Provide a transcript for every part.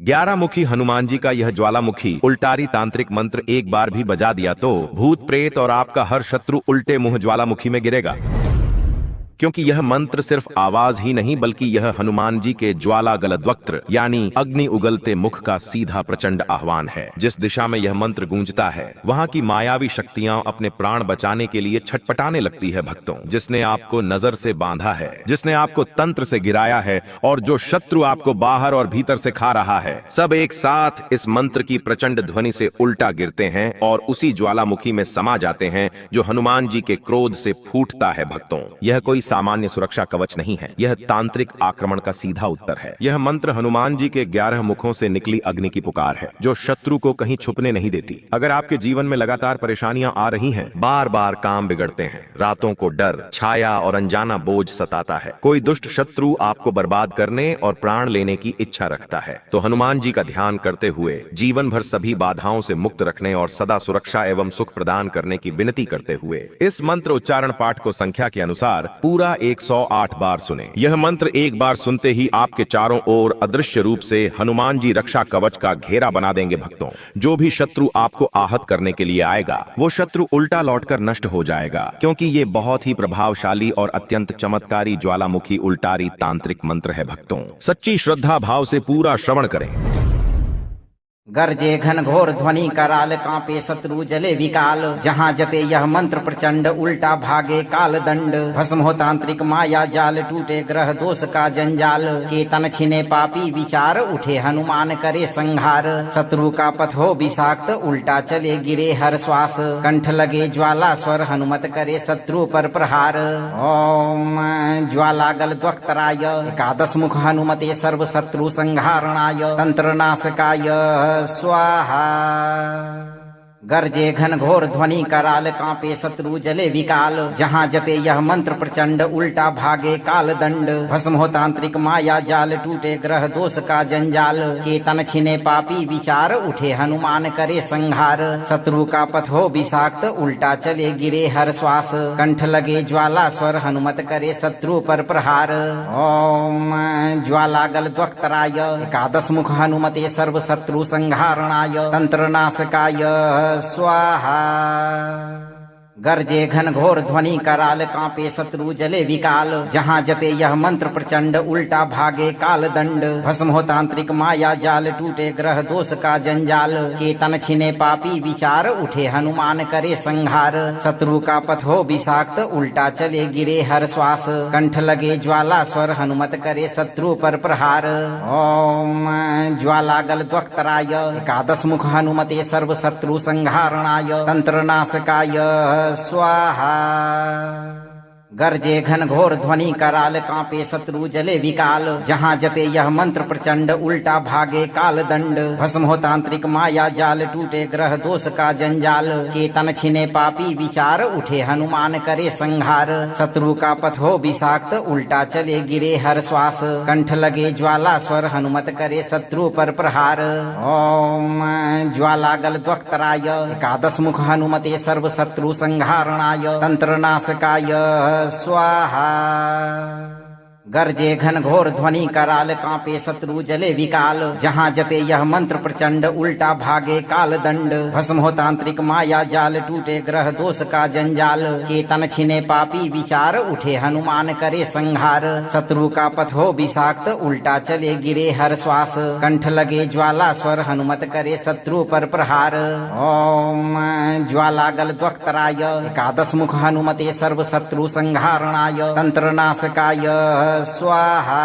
11 मुखी हनुमान जी का यह ज्वालामुखी उल्टारी तांत्रिक मंत्र एक बार भी बजा दिया तो भूत प्रेत और आपका हर शत्रु उल्टे मुंह ज्वालामुखी में गिरेगा। क्योंकि यह मंत्र सिर्फ आवाज ही नहीं बल्कि यह हनुमान जी के ज्वाला गलद्वक्त्र यानी अग्नि उगलते मुख का सीधा प्रचंड आह्वान है। जिस दिशा में यह मंत्र गूंजता है वहां की मायावी शक्तियां अपने प्राण बचाने के लिए छटपटाने लगती है। भक्तों, जिसने आपको नजर से बांधा है, जिसने आपको तंत्र से गिराया है और जो शत्रु आपको बाहर और भीतर से खा रहा है, सब एक साथ इस मंत्र की प्रचंड ध्वनि से उल्टा गिरते हैं और उसी ज्वालामुखी में समा जाते हैं जो हनुमान जी के क्रोध से फूटता है। भक्तों, यह कोई सामान्य सुरक्षा कवच नहीं है, यह तांत्रिक आक्रमण का सीधा उत्तर है। यह मंत्र हनुमान जी के 11 मुखों से निकली अग्नि की पुकार है जो शत्रु को कहीं छुपने नहीं देती। अगर आपके जीवन में लगातार परेशानियां आ रही हैं, बार बार काम बिगड़ते हैं, रातों को डर, छाया और अनजाना बोझ सताता है, कोई दुष्ट शत्रु आपको बर्बाद करने और प्राण लेने की इच्छा रखता है, तो हनुमान जी का ध्यान करते हुए जीवन भर सभी बाधाओं से मुक्त रखने और सदा सुरक्षा एवं सुख प्रदान करने की विनती करते हुए इस मंत्र उच्चारण पाठ को संख्या के अनुसार पूरा 108 बार सुने। यह मंत्र एक बार सुनते ही आपके चारों ओर अदृश्य रूप से हनुमान जी रक्षा कवच का घेरा बना देंगे। भक्तों, जो भी शत्रु आपको आहत करने के लिए आएगा वो शत्रु उल्टा लौटकर नष्ट हो जाएगा, क्योंकि ये बहुत ही प्रभावशाली और अत्यंत चमत्कारी ज्वालामुखी उल्टारी तांत्रिक मंत्र है। भक्तों, सच्ची श्रद्धा भाव से पूरा श्रवण करें। गरजे घन घोर ध्वनि कराल, कांपे शत्रु जले विकाल। जहाँ जपे यह मंत्र प्रचंड, उल्टा भागे काल दंड। भस्म हो तांत्रिक माया जाल, टूटे ग्रह दोष का जंजाल। चेतन छिने पापी विचार, उठे हनुमान करे संहार। शत्रु का पथ हो विषाक्त, उल्टा चले गिरे हर श्वास। कंठ लगे ज्वाला स्वर, हनुमत करे शत्रु पर प्रहार। ओम ज्वाला गलद्वक्त्राय, एकादश मुख हनुमते सर्व शत्रु संहारणाय। तंत्र नाशकाय स्वाहा। गरजे घन घोर ध्वनि कराल, कांपे शत्रु जले विकाल। जहाँ जपे यह मंत्र प्रचंड, उल्टा भागे काल दंड। भस्म हो तांत्रिक माया जाल, टूटे ग्रह दोष का जंजाल। चेतन छिने पापी विचार, उठे हनुमान करे संहार। शत्रु का पथ हो विषाक्त, उल्टा चले गिरे हर श्वास। कंठ लगे ज्वाला स्वर, हनुमत करे शत्रु पर प्रहार। ओम ज्वाला गलद्वक्त्राय, एकादश मुख हनुमते सर्व शत्रु संहारणाय। तंत्र नाशकाय स्वाहा। गरजे घन घोर ध्वनि कराल, कांपे शत्रु जले विकाल। जहाँ जपे यह मंत्र प्रचंड, उल्टा भागे काल दंड। भस्म हो तांत्रिक माया जाल, टूटे ग्रह दोष का जंजाल। चेतन छिने पापी विचार, उठे हनुमान करे संहार। शत्रु का पथ हो विषाक्त, उल्टा चले गिरे हर श्वास। कंठ लगे ज्वाला स्वर, हनुमत करे शत्रु पर प्रहार। ओम ज्वाला गलद्वक्त्राय, एकादश मुख हनुमते सर्व शत्रु संहारणाय। तंत्र नाशकाय स्वाहा। गरजे घन घोर ध्वनि कराल, कांपे शत्रु जले विकाल। जहाँ जपे यह मंत्र प्रचंड, उल्टा भागे काल दंड। भस्म हो तांत्रिक माया जाल, टूटे ग्रह दोष का जंजाल। चेतन छिने पापी विचार, उठे हनुमान करे संहार। शत्रु का पथ हो विषाक्त, उल्टा चले गिरे हर श्वास। कंठ लगे ज्वाला स्वर, हनुमत करे शत्रु पर प्रहार। ओम ज्वाला गलद्वक्त्राय, एकादश मुख हनुमते सर्व शत्रु संहारणाय। तंत्र नाशकाय स्वाहा। गरजे घन घोर ध्वनि कराल, कांपे शत्रु जले विकाल। जहाँ जपे यह मंत्र प्रचंड, उल्टा भागे काल दंड। भस्म हो तांत्रिक माया जाल, टूटे ग्रह दोष का जंजाल। चेतन छिने पापी विचार, उठे हनुमान करे संहार। शत्रु का पथ हो विषाक्त, उल्टा चले गिरे हर श्वास। कंठ लगे ज्वाला स्वर, हनुमत करे शत्रु पर प्रहार। ओम ज्वाला गलद्वक्त्राय, एकादश मुख हनुमते सर्व शत्रु संहारणाय। तंत्र नाशकाय स्वाहा।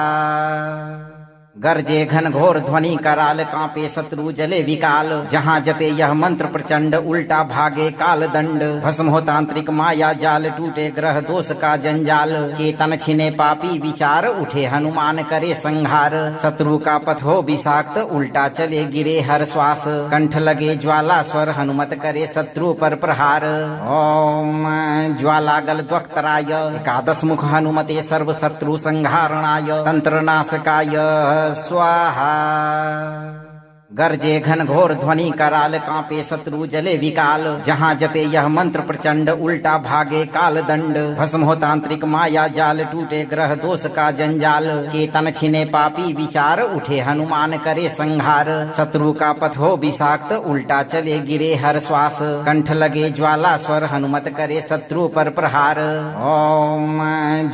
गरजे घन घोर ध्वनि कराल, कांपे शत्रु जले विकाल। जहाँ जपे यह मंत्र प्रचंड, उल्टा भागे काल दंड। भस्म हो तांत्रिक माया जाल, टूटे ग्रह दोष का जंजाल। चेतन छिने पापी विचार, उठे हनुमान करे संहार। शत्रु का पथ हो विषाक्त, उल्टा चले गिरे हर श्वास। कंठ लगे ज्वाला स्वर, हनुमत करे शत्रु पर प्रहार। ओम ज्वाला गलद्वक्त्राय, एकादश मुख हनुमते सर्व शत्रु संहारणाय। तंत्र नाशकाय स्वाहा। गर्जे घन घोर ध्वनि कराल कांपे शत्रु जले विकाल। जहाँ जपे यह मंत्र प्रचंड उल्टा भागे काल दंड। भस्म हो तांत्रिक माया जाल टूटे ग्रह दोष का जंजाल। चेतन छिने पापी विचार उठे हनुमान करे संहार। शत्रु का पथ हो विषाक्त उल्टा चले गिरे हर श्वास। कंठ लगे ज्वाला स्वर हनुमत करे शत्रु पर प्रहार। ओम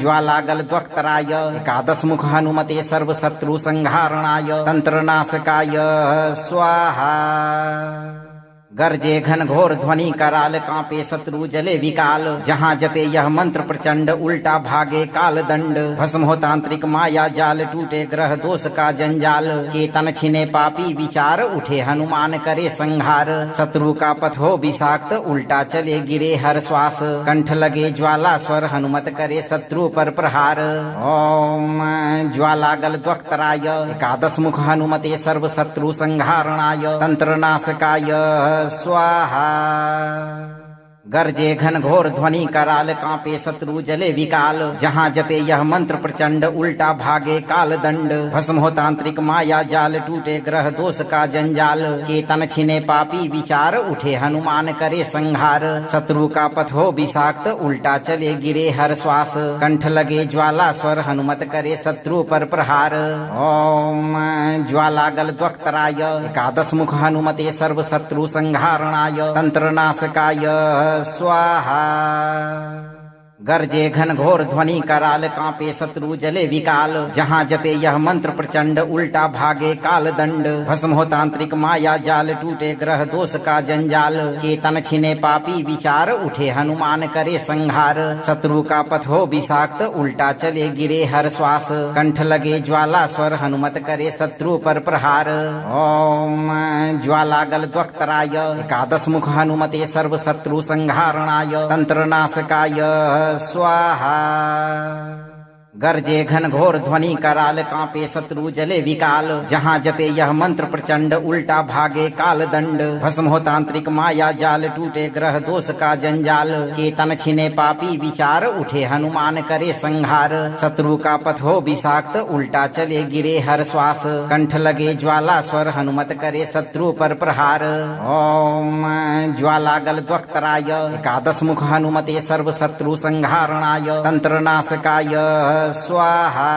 ज्वाला गल द्वक्तराय एकादश मुख हनुमते सर्व शत्रु संहारणाय तंत्र नाशकाय स्वाहा। गर्जे घन घोर ध्वनि कराल कांपे शत्रु जले विकाल। जहाँ जपे यह मंत्र प्रचंड उल्टा भागे काल दंड। भस्म हो तांत्रिक माया जाल टूटे ग्रह दोष का जंजाल। चेतन छिने पापी विचार उठे हनुमान करे संहार। शत्रु का पथ हो विषाक्त उल्टा चले गिरे हर श्वास। कंठ लगे ज्वाला स्वर हनुमत करे शत्रु पर प्रहार। ओम ज्वाला गल द्वक्तराय एकादश मुख हनुमते सर्व शत्रु संहारणाय तंत्र नाशकाय स्वाहा। गर्जे घन घोर ध्वनि कराल कांपे शत्रु जले विकाल। जहाँ जपे यह मंत्र प्रचंड उल्टा भागे काल दंड। भस्म हो तांत्रिक माया जाल टूटे ग्रह दोष का जंजाल। चेतन छिने पापी विचार उठे हनुमान करे संहार। शत्रु का पथ हो विषाक्त उल्टा चले गिरे हर श्वास। कंठ लगे ज्वाला स्वर हनुमत करे शत्रु पर प्रहार। ओम ज्वाला गल द्वक्तराय एकादश मुख हनुमते सर्व शत्रु संहारणाय तंत्र नाशकाय स्वाहा। गर्जे घन घोर ध्वनि कराल कांपे शत्रु जले विकाल। जहाँ जपे यह मंत्र प्रचंड उल्टा भागे काल दंड। भस्म हो तांत्रिक माया जाल टूटे ग्रह दोष का जंजाल। चेतन छिने पापी विचार उठे हनुमान करे संहार। शत्रु का पथ हो विषाक्त उल्टा चले गिरे हर श्वास। कंठ लगे ज्वाला स्वर हनुमत करे शत्रु पर प्रहार। ओम ज्वाला गल द्वक्तराय एकादश मुख हनुमते सर्व शत्रु संहारणाय तंत्र नाशकाय स्वाहा। गर्जे घन घोर ध्वनि कराल कांपे शत्रु जले विकाल। जहाँ जपे यह मंत्र प्रचंड उल्टा भागे काल दंड। भस्म हो तांत्रिक माया जाल टूटे ग्रह दोष का जंजाल। चेतन छिने पापी विचार उठे हनुमान करे संहार। शत्रु का पथ हो विषाक्त उल्टा चले गिरे हर श्वास। कंठ लगे ज्वाला स्वर हनुमत करे शत्रु पर प्रहार। ओम ज्वाला गल द्वक्तराय एकादश मुख हनुमते सर्व शत्रु संहारणाय तंत्र नाशकाय स्वाहा।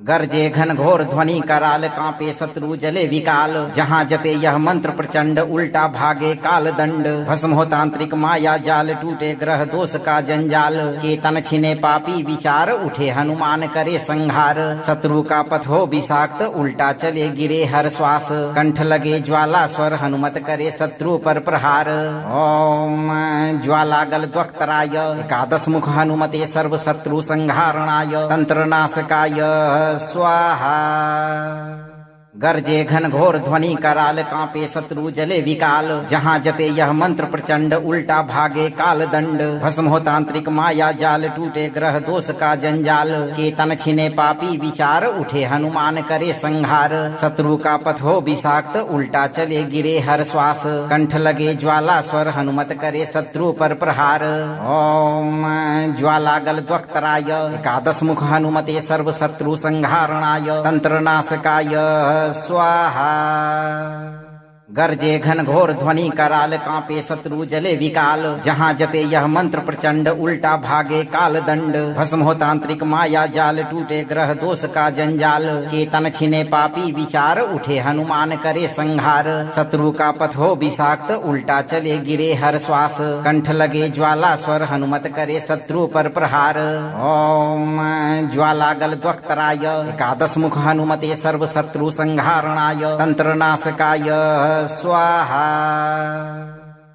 गर्जे घन घोर ध्वनि कराल कांपे शत्रु जले विकाल। जहाँ जपे यह मंत्र प्रचंड उल्टा भागे काल दंड। भस्म हो तांत्रिक माया जाल टूटे ग्रह दोष का जंजाल। चेतन छिने पापी विचार उठे हनुमान करे संहार। शत्रु का पथ हो विषाक्त उल्टा चले गिरे हर श्वास। कंठ लगे ज्वाला स्वर हनुमत करे शत्रु पर प्रहार। ओम ज्वाला गल द्वक्तराय एकादश मुख हनुमते सर्व शत्रु संहारणाय तंत्र नाशकाय स्वाहा। गर्जे घन घोर ध्वनि कराल कांपे शत्रु जले विकाल। जहाँ जपे यह मंत्र प्रचंड उल्टा भागे काल दंड। भस्म हो तांत्रिक माया जाल टूटे ग्रह दोष का जंजाल। चेतन छिने पापी विचार उठे हनुमान करे संहार। शत्रु का पथ हो विषाक्त उल्टा चले गिरे हर श्वास। कंठ लगे ज्वाला स्वर हनुमत करे शत्रु पर प्रहार। ओम ज्वाला गल द्वक्तराय एकादश मुख हनुमते सर्व शत्रु संहारणाय तंत्र नाशकाय स्वाहा। गर्जे घन घोर ध्वनि कराल कांपे शत्रु जले विकाल। जहाँ जपे यह मंत्र प्रचंड उल्टा भागे काल दंड। भस्म हो तांत्रिक माया जाल टूटे ग्रह दोष का जंजाल। चेतन छिने पापी विचार उठे हनुमान करे संहार। शत्रु का पथ हो विषाक्त उल्टा चले गिरे हर श्वास। कंठ लगे ज्वाला स्वर हनुमत करे शत्रु पर प्रहार। ओम ज्वाला गल द्वक्तराय एकादश मुख हनुमते सर्व शत्रु संहारणाय तंत्र नाशकाय स्वाहा।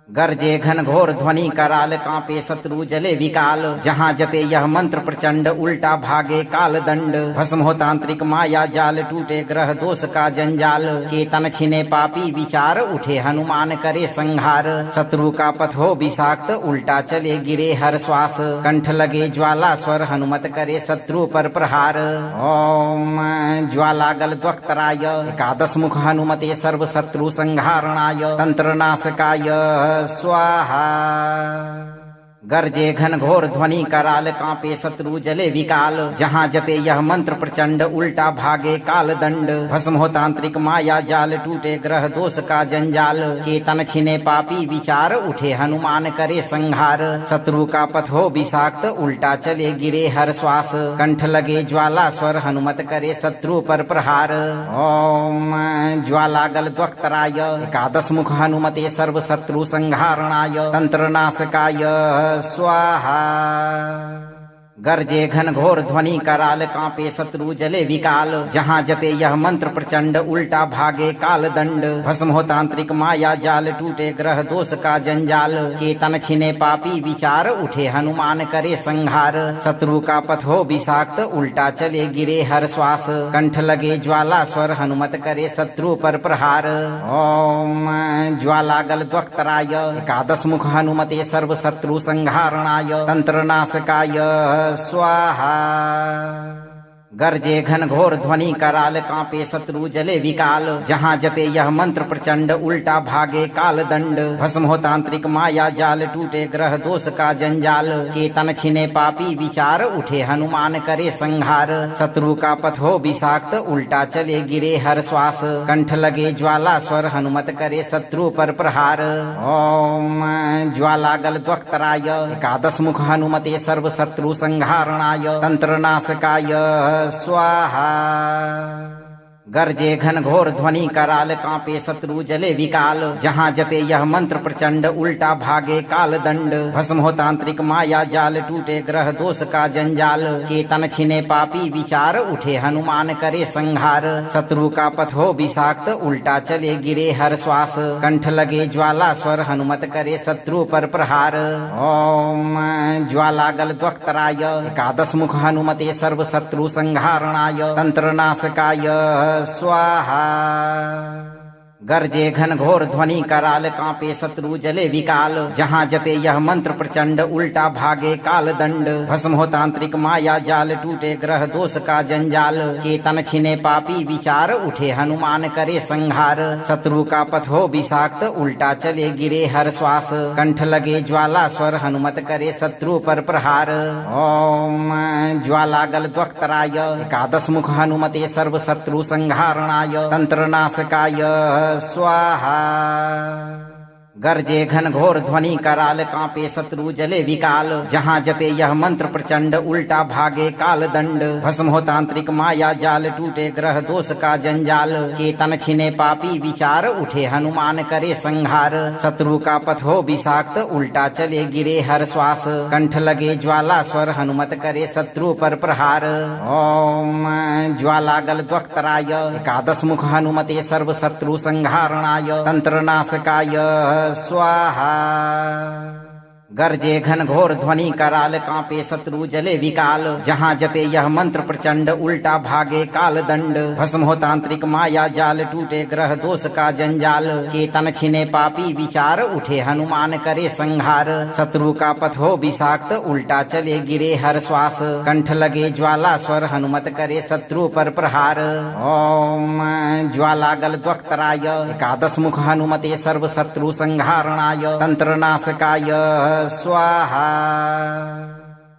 गर्जे घन घोर ध्वनि कराल कांपे शत्रु जले विकाल। जहाँ जपे यह मंत्र प्रचंड उल्टा भागे काल दंड। भस्म हो तांत्रिक माया जाल टूटे ग्रह दोष का जंजाल। चेतन छिने पापी विचार उठे हनुमान करे संहार। शत्रु का पथ हो विषाक्त उल्टा चले गिरे हर श्वास। कंठ लगे ज्वाला स्वर हनुमत करे शत्रु पर प्रहार। ओम ज्वाला गल द्वक्तराय एकादश मुख हनुमते सर्व शत्रु संहारणाय तंत्र नाशकाय स्वाहा। गर्जे घन घोर ध्वनि कराल कांपे शत्रु जले विकाल। जहाँ जपे यह मंत्र प्रचंड उल्टा भागे काल दंड। भस्म हो तांत्रिक माया जाल टूटे ग्रह दोष का जंजाल। चेतन छिने पापी विचार उठे हनुमान करे संहार। शत्रु का पथ हो विषाक्त उल्टा चले गिरे हर श्वास। कंठ लगे ज्वाला स्वर हनुमत करे शत्रु पर प्रहार। ओम ज्वालागल द्वक्तराय एकादश मुख हनुमते सर्व शत्रु संहारणाय तंत्र नाशकाय स्वाहा। गर्जे घन घोर ध्वनि कराल कांपे शत्रु जले विकाल। जहाँ जपे यह मंत्र प्रचंड उल्टा भागे काल दंड। भस्म हो तांत्रिक माया जाल टूटे ग्रह दोष का जंजाल। चेतन छिने पापी विचार उठे हनुमान करे संहार। शत्रु का पथ हो विषाक्त उल्टा चले गिरे हर श्वास। कंठ लगे ज्वाला स्वर हनुमत करे शत्रु पर प्रहार। ओम ज्वालागल द्वक्तराय एकादश मुख हनुमते सर्व शत्रु संहारणाय तंत्र नाशकाय स्वाहा। गर्जे घन घोर ध्वनि कराल कांपे शत्रु जले विकाल। जहाँ जपे यह मंत्र प्रचंड उल्टा भागे काल दंड। भस्म हो तांत्रिक माया जाल टूटे ग्रह दोष का जंजाल। चेतन छिने पापी विचार उठे हनुमान करे संहार। शत्रु का पथ हो विषाक्त उल्टा चले गिरे हर श्वास। कंठ लगे ज्वाला स्वर हनुमत करे शत्रु पर प्रहार। ओम ज्वालागल द्वक्तराय एकादश मुख हनुमते सर्व शत्रु संहारणाय तंत्र नाशकाय स्वाहा। गर्जे घन घोर ध्वनि कराल कांपे शत्रु जले विकाल। जहाँ जपे यह मंत्र प्रचंड उल्टा भागे काल दंड। भस्म हो तांत्रिक माया जाल टूटे ग्रह दोष का जंजाल। चेतन छिने पापी विचार उठे हनुमान करे संहार। शत्रु का पथ हो विषाक्त उल्टा चले गिरे हर श्वास। कंठ लगे ज्वाला स्वर हनुमत करे शत्रु पर प्रहार। ओम ज्वालागल द्वक्तराय एकादश मुख हनुमते सर्व शत्रु संहारणाय तंत्र नाशकाय स्वाहा। गर्जे घन घोर ध्वनि कराल कांपे शत्रु जले विकाल। जहाँ जपे यह मंत्र प्रचंड उल्टा भागे काल दंड। भस्म हो तांत्रिक माया जाल टूटे ग्रह दोष का जंजाल। चेतन छिने पापी विचार उठे हनुमान करे संहार। शत्रु का पथ हो विषाक्त उल्टा चले गिरे हर श्वास। कंठ लगे ज्वाला स्वर हनुमत करे शत्रु पर प्रहार। ओम ज्वालागल द्वक्तराय एकादश मुख हनुमते सर्व शत्रु संहारणाय तंत्र नाशकाय स्वाहा। गर्जे घन घोर ध्वनि कराल कांपे शत्रु जले विकाल। जहाँ जपे यह मंत्र प्रचंड उल्टा भागे काल दंड। भस्म हो तांत्रिक माया जाल टूटे ग्रह दोष का जंजाल। चेतन छिने पापी विचार उठे हनुमान करे संहार। शत्रु का पथ हो विषाक्त उल्टा चले गिरे हर श्वास। कंठ लगे ज्वाला स्वर हनुमत करे शत्रु पर प्रहार। ओम ज्वालागल द्वक्तराय एकादश मुख हनुमते सर्व शत्रु संहारणाय तंत्र नाशकाय स्वाहा। गर्जे घन घोर ध्वनि कराल कांपे शत्रु जले विकाल। जहाँ जपे यह मंत्र प्रचंड उल्टा भागे काल दंड। भस्म हो तांत्रिक माया जाल टूटे ग्रह दोष का जंजाल। चेतन छिने पापी विचार उठे हनुमान करे संहार। शत्रु का पथ हो विषाक्त उल्टा चले गिरे हर श्वास। कंठ लगे ज्वाला स्वर हनुमत करे शत्रु पर प्रहार। ओम ज्वालागल द्वक्तराय एकादश मुख हनुमते सर्व शत्रु संहारणाय तंत्र नाशकाय स्वाहा।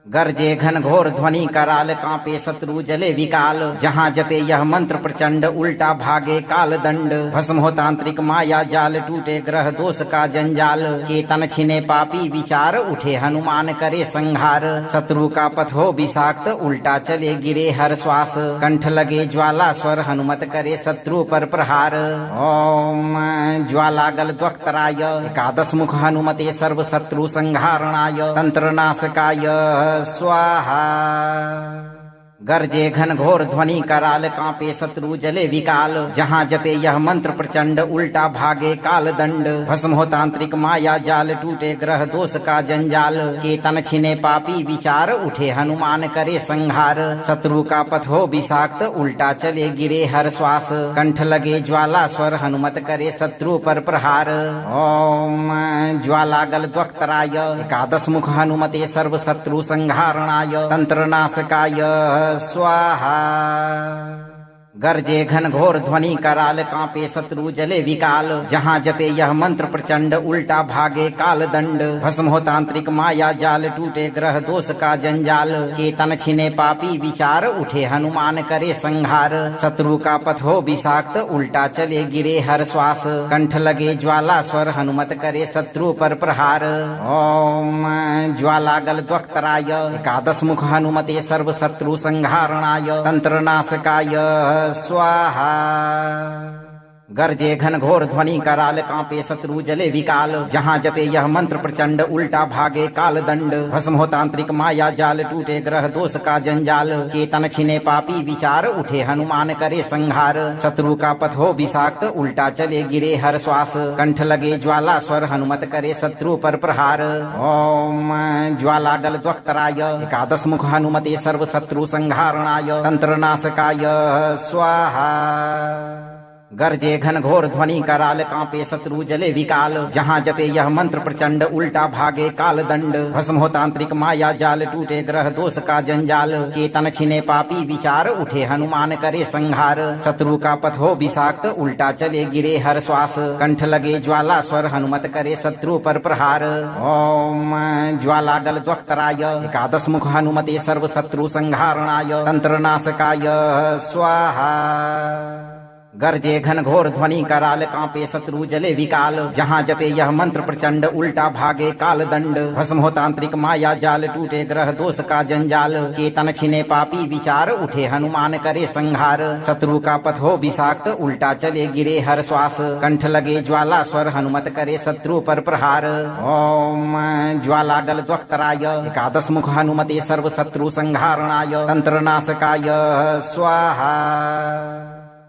गर्जे घन घोर ध्वनि कराल कांपे शत्रु जले विकाल। जहाँ जपे यह मंत्र प्रचंड उल्टा भागे काल दंड। भस्म हो तांत्रिक माया जाल टूटे ग्रह दोष का जंजाल। चेतन छिने पापी विचार उठे हनुमान करे संहार। शत्रु का पथ हो विषाक्त उल्टा चले गिरे हर श्वास। कंठ लगे ज्वाला स्वर हनुमत करे शत्रु पर प्रहार। ओम ज्वालागल द्वक्तराय एकादश मुख हनुमते सर्व शत्रु संहारणाय तंत्र नाशकाय स्वाहा। गर्जे घन घोर ध्वनि कराल कांपे शत्रु जले विकाल। जहाँ जपे यह मंत्र प्रचंड उल्टा भागे काल दंड। भस्म हो तांत्रिक माया जाल टूटे ग्रह दोष का जंजाल। चेतन छिने पापी विचार उठे हनुमान करे संहार। शत्रु का पथ हो विषाक्त उल्टा चले गिरे हर श्वास। कंठ लगे ज्वाला स्वर हनुमत करे शत्रु पर प्रहार। ओम ज्वालागल द्वक्तराय एकादश मुख हनुमते सर्व शत्रु संहारणाय तंत्र नाशकाय स्वाहा। गर्जे घन घोर ध्वनि कराल कांपे शत्रु जले विकाल जहाँ जपे यह मंत्र प्रचंड उल्टा भागे काल दंड भस्म हो तांत्रिक माया जाल टूटे ग्रह दोष का जंजाल चेतन छिने पापी विचार उठे हनुमान करे संहार शत्रु का पथ हो विषाक्त उल्टा चले गिरे हर श्वास कंठ लगे ज्वाला स्वर हनुमत करे शत्रु पर प्रहार ओम ज्वालागल द्वक्तराय एकादश मुख हनुमते सर्व शत्रु संहारणाय तंत्र नाशकाय स्वाहा गर्जे घन घोर ध्वनि कराल कांपे शत्रु जले विकाल जहाँ जपे यह मंत्र प्रचंड उल्टा भागे काल दंड भस्म हो तांत्रिक माया जाल टूटे ग्रह दोष का जंजाल चेतन छिने पापी विचार उठे हनुमान करे संहार शत्रु का पथ हो विषाक्त उल्टा चले गिरे हर श्वास कंठ लगे ज्वाला स्वर हनुमत करे शत्रु पर प्रहार ओम ज्वालागल द्वक्तराय एकादश मुख हनुमते सर्व शत्रु संहारणाय तंत्र नाशकाय स्वाहा गर्जे घन घोर ध्वनि कराल कांपे शत्रु जले विकाल जहाँ जपे यह मंत्र प्रचंड उल्टा भागे काल दंड भस्म हो तांत्रिक माया जाल टूटे ग्रह दोष का जंजाल चेतन छिने पापी विचार उठे हनुमान करे संहार शत्रु का पथ हो विषाक्त उल्टा चले गिरे हर श्वास कंठ लगे ज्वाला स्वर हनुमत करे शत्रु पर प्रहार ओम ज्वालागल द्वक्तराय एकादश मुख हनुमते सर्व शत्रु संहारणाय तंत्र नाशकाय स्वाहा गर्जे घन घोर ध्वनि कराल कांपे शत्रु जले विकाल जहाँ जपे यह मंत्र प्रचंड उल्टा भागे काल दंड भस्म हो तांत्रिक माया जाल टूटे ग्रह दोष का जंजाल चेतन छिने पापी विचार उठे हनुमान करे संहार शत्रु का पथ हो विषाक्त उल्टा चले गिरे हर श्वास कंठ लगे ज्वाला स्वर हनुमत करे शत्रु पर प्रहार ओम ज्वालागल द्वक्तराय एकादश मुख हनुमते सर्व शत्रु संहारणाय तंत्र नाशकाय स्वाहा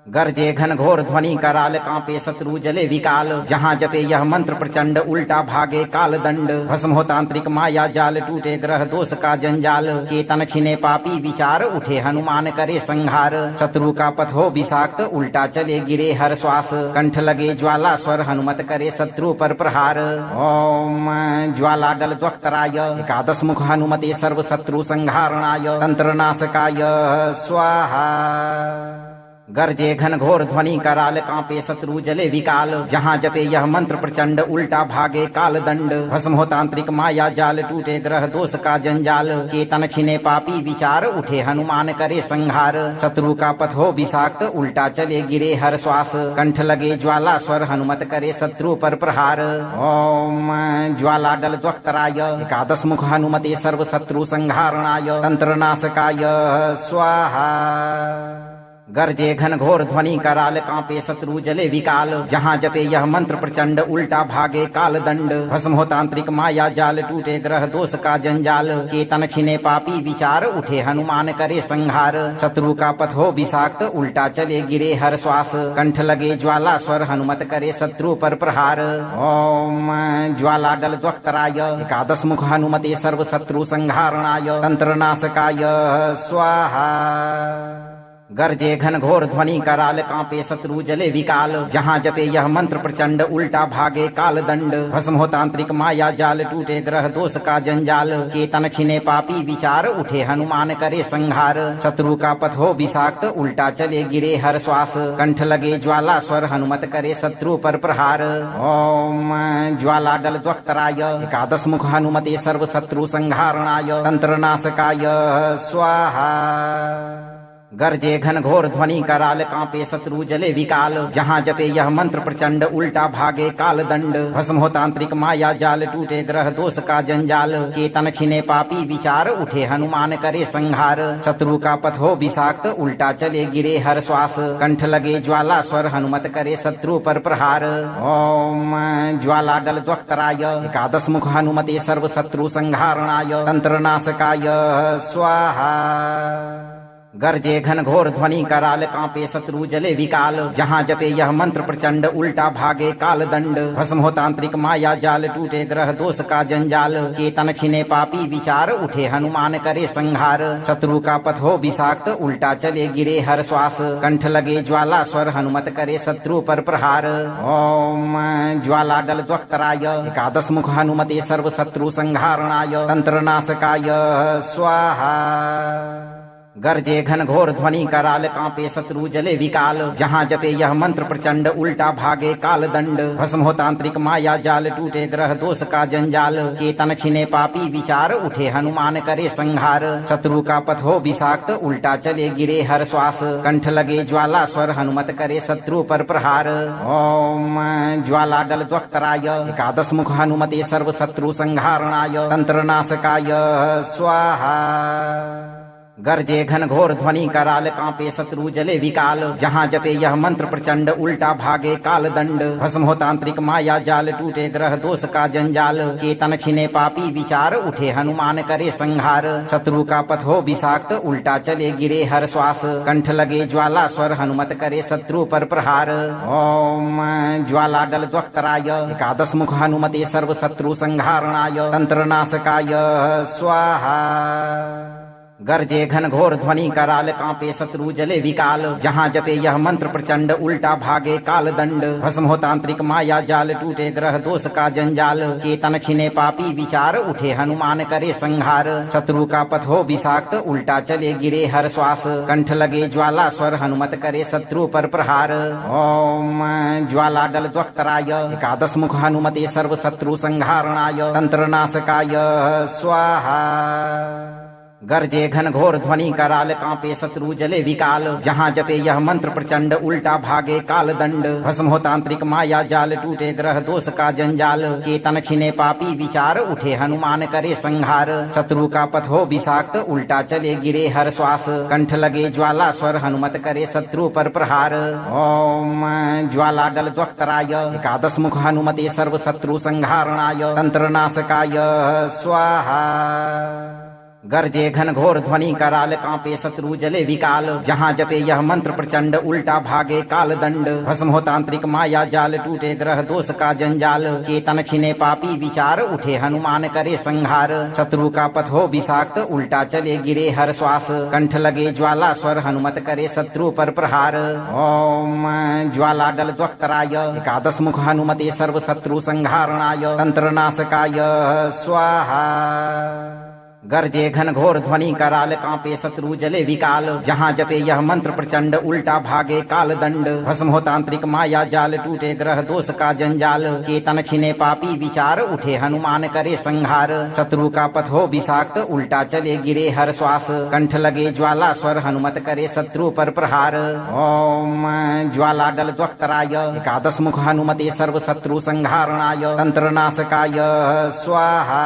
गर्जे घन घोर ध्वनि कराल कांपे शत्रु जले विकाल जहाँ जपे यह मंत्र प्रचंड उल्टा भागे काल दंड भस्म हो तांत्रिक माया जाल टूटे ग्रह दोष का जंजाल चेतन छिने पापी विचार उठे हनुमान करे संहार शत्रु का पथ हो विषाक्त उल्टा चले गिरे हर श्वास कंठ लगे ज्वाला स्वर हनुमत करे शत्रु पर प्रहार ओम ज्वालागल द्वक्तराय एकादश मुख हनुमते सर्व शत्रु संहारणाय तंत्र नाशकाय स्वाहा गर्जे घन घोर ध्वनि कराल कांपे शत्रु जले विकाल जहाँ जपे यह मंत्र प्रचंड उल्टा भागे काल दंड भस्म हो तांत्रिक माया जाल टूटे ग्रह दोष का जंजाल चेतन छिने पापी विचार उठे हनुमान करे संहार शत्रु का पथ हो विषाक्त उल्टा चले गिरे हर श्वास कंठ लगे ज्वाला स्वर हनुमत करे शत्रु पर प्रहार ओम ज्वालागल द्वक्तराय एकादश मुख हनुमते सर्व शत्रु संहारणाय तंत्र नाशकाय स्वाहा गर्जे घन घोर ध्वनि कराल कांपे शत्रु जले विकाल जहाँ जपे यह मंत्र प्रचंड उल्टा भागे काल दंड भस्म हो तांत्रिक माया जाल टूटे ग्रह दोष का जंजाल चेतन छिने पापी विचार उठे हनुमान करे संहार शत्रु का पथ हो विषाक्त उल्टा चले गिरे हर श्वास कंठ लगे ज्वाला स्वर हनुमत करे शत्रु पर प्रहार ओम ज्वालागल द्वक्तराय एकादश मुख हनुमते सर्व शत्रु संहारणाय तंत्र नाशकाय स्वाहा गर्जे घन घोर ध्वनि कराल कांपे शत्रु जले विकाल जहाँ जपे यह मंत्र प्रचंड उल्टा भागे काल दंड भस्म हो तांत्रिक माया जाल टूटे ग्रह दोष का जंजाल चेतन छिने पापी विचार उठे हनुमान करे संहार शत्रु का पथ हो विषाक्त उल्टा चले गिरे हर श्वास कंठ लगे ज्वाला स्वर हनुमत करे शत्रु पर प्रहार ओम ज्वालागल द्वक्तराय एकादश मुख हनुमते सर्व शत्रु संहारणाय तंत्र नाशकाय स्वाहा गर्जे घन घोर ध्वनि कराल कांपे शत्रु जले विकाल जहाँ जपे यह मंत्र प्रचंड उल्टा भागे काल दंड भस्म हो तांत्रिक माया जाल टूटे ग्रह दोष का जंजाल चेतन छिने पापी विचार उठे हनुमान करे संहार शत्रु का पथ हो विषाक्त उल्टा चले गिरे हर श्वास कंठ लगे ज्वाला स्वर हनुमत करे शत्रु पर प्रहार ओम ज्वालागल द्वक्तराय एकादश मुख हनुमते सर्व शत्रु संहारणाय तंत्र नाशकाय स्वाहा गर्जे घन घोर ध्वनि कराल कांपे शत्रु जले विकाल जहाँ जपे यह मंत्र प्रचंड उल्टा भागे काल दंड भस्म हो तांत्रिक माया जाल टूटे ग्रह दोष का जंजाल चेतन छिने पापी विचार उठे हनुमान करे संहार शत्रु का पथ हो विषाक्त उल्टा चले गिरे हर श्वास कंठ लगे ज्वाला स्वर हनुमत करे शत्रु पर प्रहार ओम ज्वालागल द्वक्तराय एकादश मुख हनुमते सर्व शत्रु संहारणाय तंत्र नाशकाय स्वाहा गर्जे घन घोर ध्वनि कराल कांपे शत्रु जले विकाल जहाँ जपे यह मंत्र प्रचंड उल्टा भागे काल दंड भस्म हो तांत्रिक माया जाल टूटे ग्रह दोष का जंजाल चेतन छिने पापी विचार उठे हनुमान करे संहार शत्रु का पथ हो विषाक्त उल्टा चले गिरे हर श्वास कंठ लगे ज्वाला स्वर हनुमत करे शत्रु पर प्रहार ओम ज्वाला गल द्वक्तराय एकादश मुख हनुमते सर्व शत्रु संहारणाय तंत्र नाशकाय स्वाहा गर्जे घन घोर ध्वनि कराल कांपे शत्रु जले विकाल जहाँ जपे यह मंत्र प्रचंड उल्टा भागे काल दंड भस्म हो तांत्रिक माया जाल टूटे ग्रह दोष का जंजाल चेतन छिने पापी विचार उठे हनुमान करे संहार शत्रु का पथ हो विषाक्त उल्टा चले गिरे हर श्वास कंठ लगे ज्वाला स्वर हनुमत करे शत्रु पर प्रहार ओम ज्वाला गल द्वक्तराय एकादश मुख हनुमते सर्व शत्रु संहारणाय तंत्र नाशकाय स्वाहा गर्जे घन घोर ध्वनि कराल कांपे शत्रु जले विकाल जहाँ जपे यह मंत्र प्रचंड उल्टा भागे काल दंड भस्म हो तांत्रिक माया जाल टूटे ग्रह दोष का जंजाल चेतन छिने पापी विचार उठे हनुमान करे संहार शत्रु का पथ हो विषाक्त उल्टा चले गिरे हर श्वास कंठ लगे ज्वाला स्वर हनुमत करे शत्रु पर प्रहार ओम ज्वाला गल द्वक्तराय एकादश मुख हनुमते सर्व शत्रु संहारणाय तंत्र नाशकाय स्वाहा गर्जे घन घोर ध्वनि कराल कांपे शत्रु जले विकाल जहाँ जपे यह मंत्र प्रचंड उल्टा भागे काल दंड भस्म हो तांत्रिक माया जाल टूटे ग्रह दोष का जंजाल चेतन छिने पापी विचार उठे हनुमान करे संहार शत्रु का पथ हो विषाक्त उल्टा चले गिरे हर श्वास कंठ लगे ज्वाला स्वर हनुमत करे शत्रु पर प्रहार ओम ज्वाला गल द्वक्तराय एकादश मुख हनुमते सर्व शत्रु संहारणाय तंत्र नाशकाय स्वाहा गर्जे घन घोर ध्वनि कराल कांपे शत्रु जले विकाल जहाँ जपे यह मंत्र प्रचंड उल्टा भागे काल दंड भस्म हो तांत्रिक माया जाल टूटे ग्रह दोष का जंजाल चेतन छिने पापी विचार उठे हनुमान करे संहार शत्रु का पथ हो विषाक्त उल्टा चले गिरे हर श्वास कंठ लगे ज्वाला स्वर हनुमत करे शत्रु पर प्रहार ओम ज्वाला गल द्वक्तराय एकादश मुख हनुमते सर्व शत्रु संहारणाय तंत्र नाशकाय स्वाहा गर्जे घन घोर ध्वनि कराल कांपे शत्रु जले विकाल जहाँ जपे यह मंत्र प्रचंड उल्टा भागे काल दंड भस्म हो तांत्रिक माया जाल टूटे ग्रह दोष का जंजाल चेतन छिने पापी विचार उठे हनुमान करे संहार शत्रु का पथ हो विषाक्त उल्टा चले गिरे हर श्वास कंठ लगे ज्वाला स्वर हनुमत करे शत्रु पर प्रहार ओम ज्वाला गल द्वक्तराय एकादश मुख हनुमते सर्व शत्रु संहारणाय तंत्र नाशकाय स्वाहा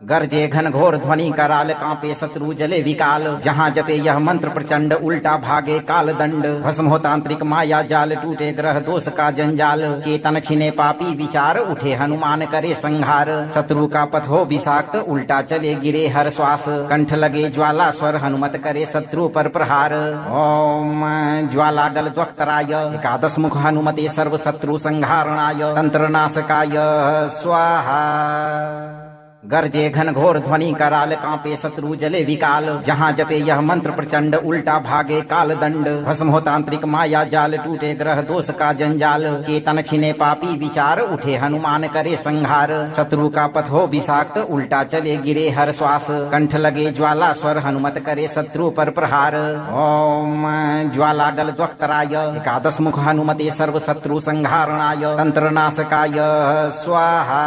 गर्जे घन घोर ध्वनि कराल कांपे शत्रु जले विकाल जहाँ जपे यह मंत्र प्रचंड उल्टा भागे काल दंड भस्म हो तांत्रिक माया जाल टूटे ग्रह दोष का जंजाल चेतन छिने पापी विचार उठे हनुमान करे संहार शत्रु का पथ हो विषाक्त उल्टा चले गिरे हर श्वास कंठ लगे ज्वाला स्वर हनुमत करे शत्रु पर प्रहार ओम ज्वाला गल द्वक्तराय एकादश मुख हनुमते सर्व शत्रु संहारणाय तंत्र नाशकाय स्वाहा गर्जे घन घोर ध्वनि कराल कांपे शत्रु जले विकाल जहाँ जपे यह मंत्र प्रचंड उल्टा भागे काल दंड भस्म हो तांत्रिक माया जाल टूटे ग्रह दोष का जंजाल चेतन छिने पापी विचार उठे हनुमान करे संहार शत्रु का पथ हो विषाक्त उल्टा चले गिरे हर श्वास कंठ लगे ज्वाला स्वर हनुमत करे शत्रु पर प्रहार ओम ज्वाला गल द्वक्तराय एकादश मुख हनुमते सर्व शत्रु संहारणाय तंत्र नाशकाय स्वाहा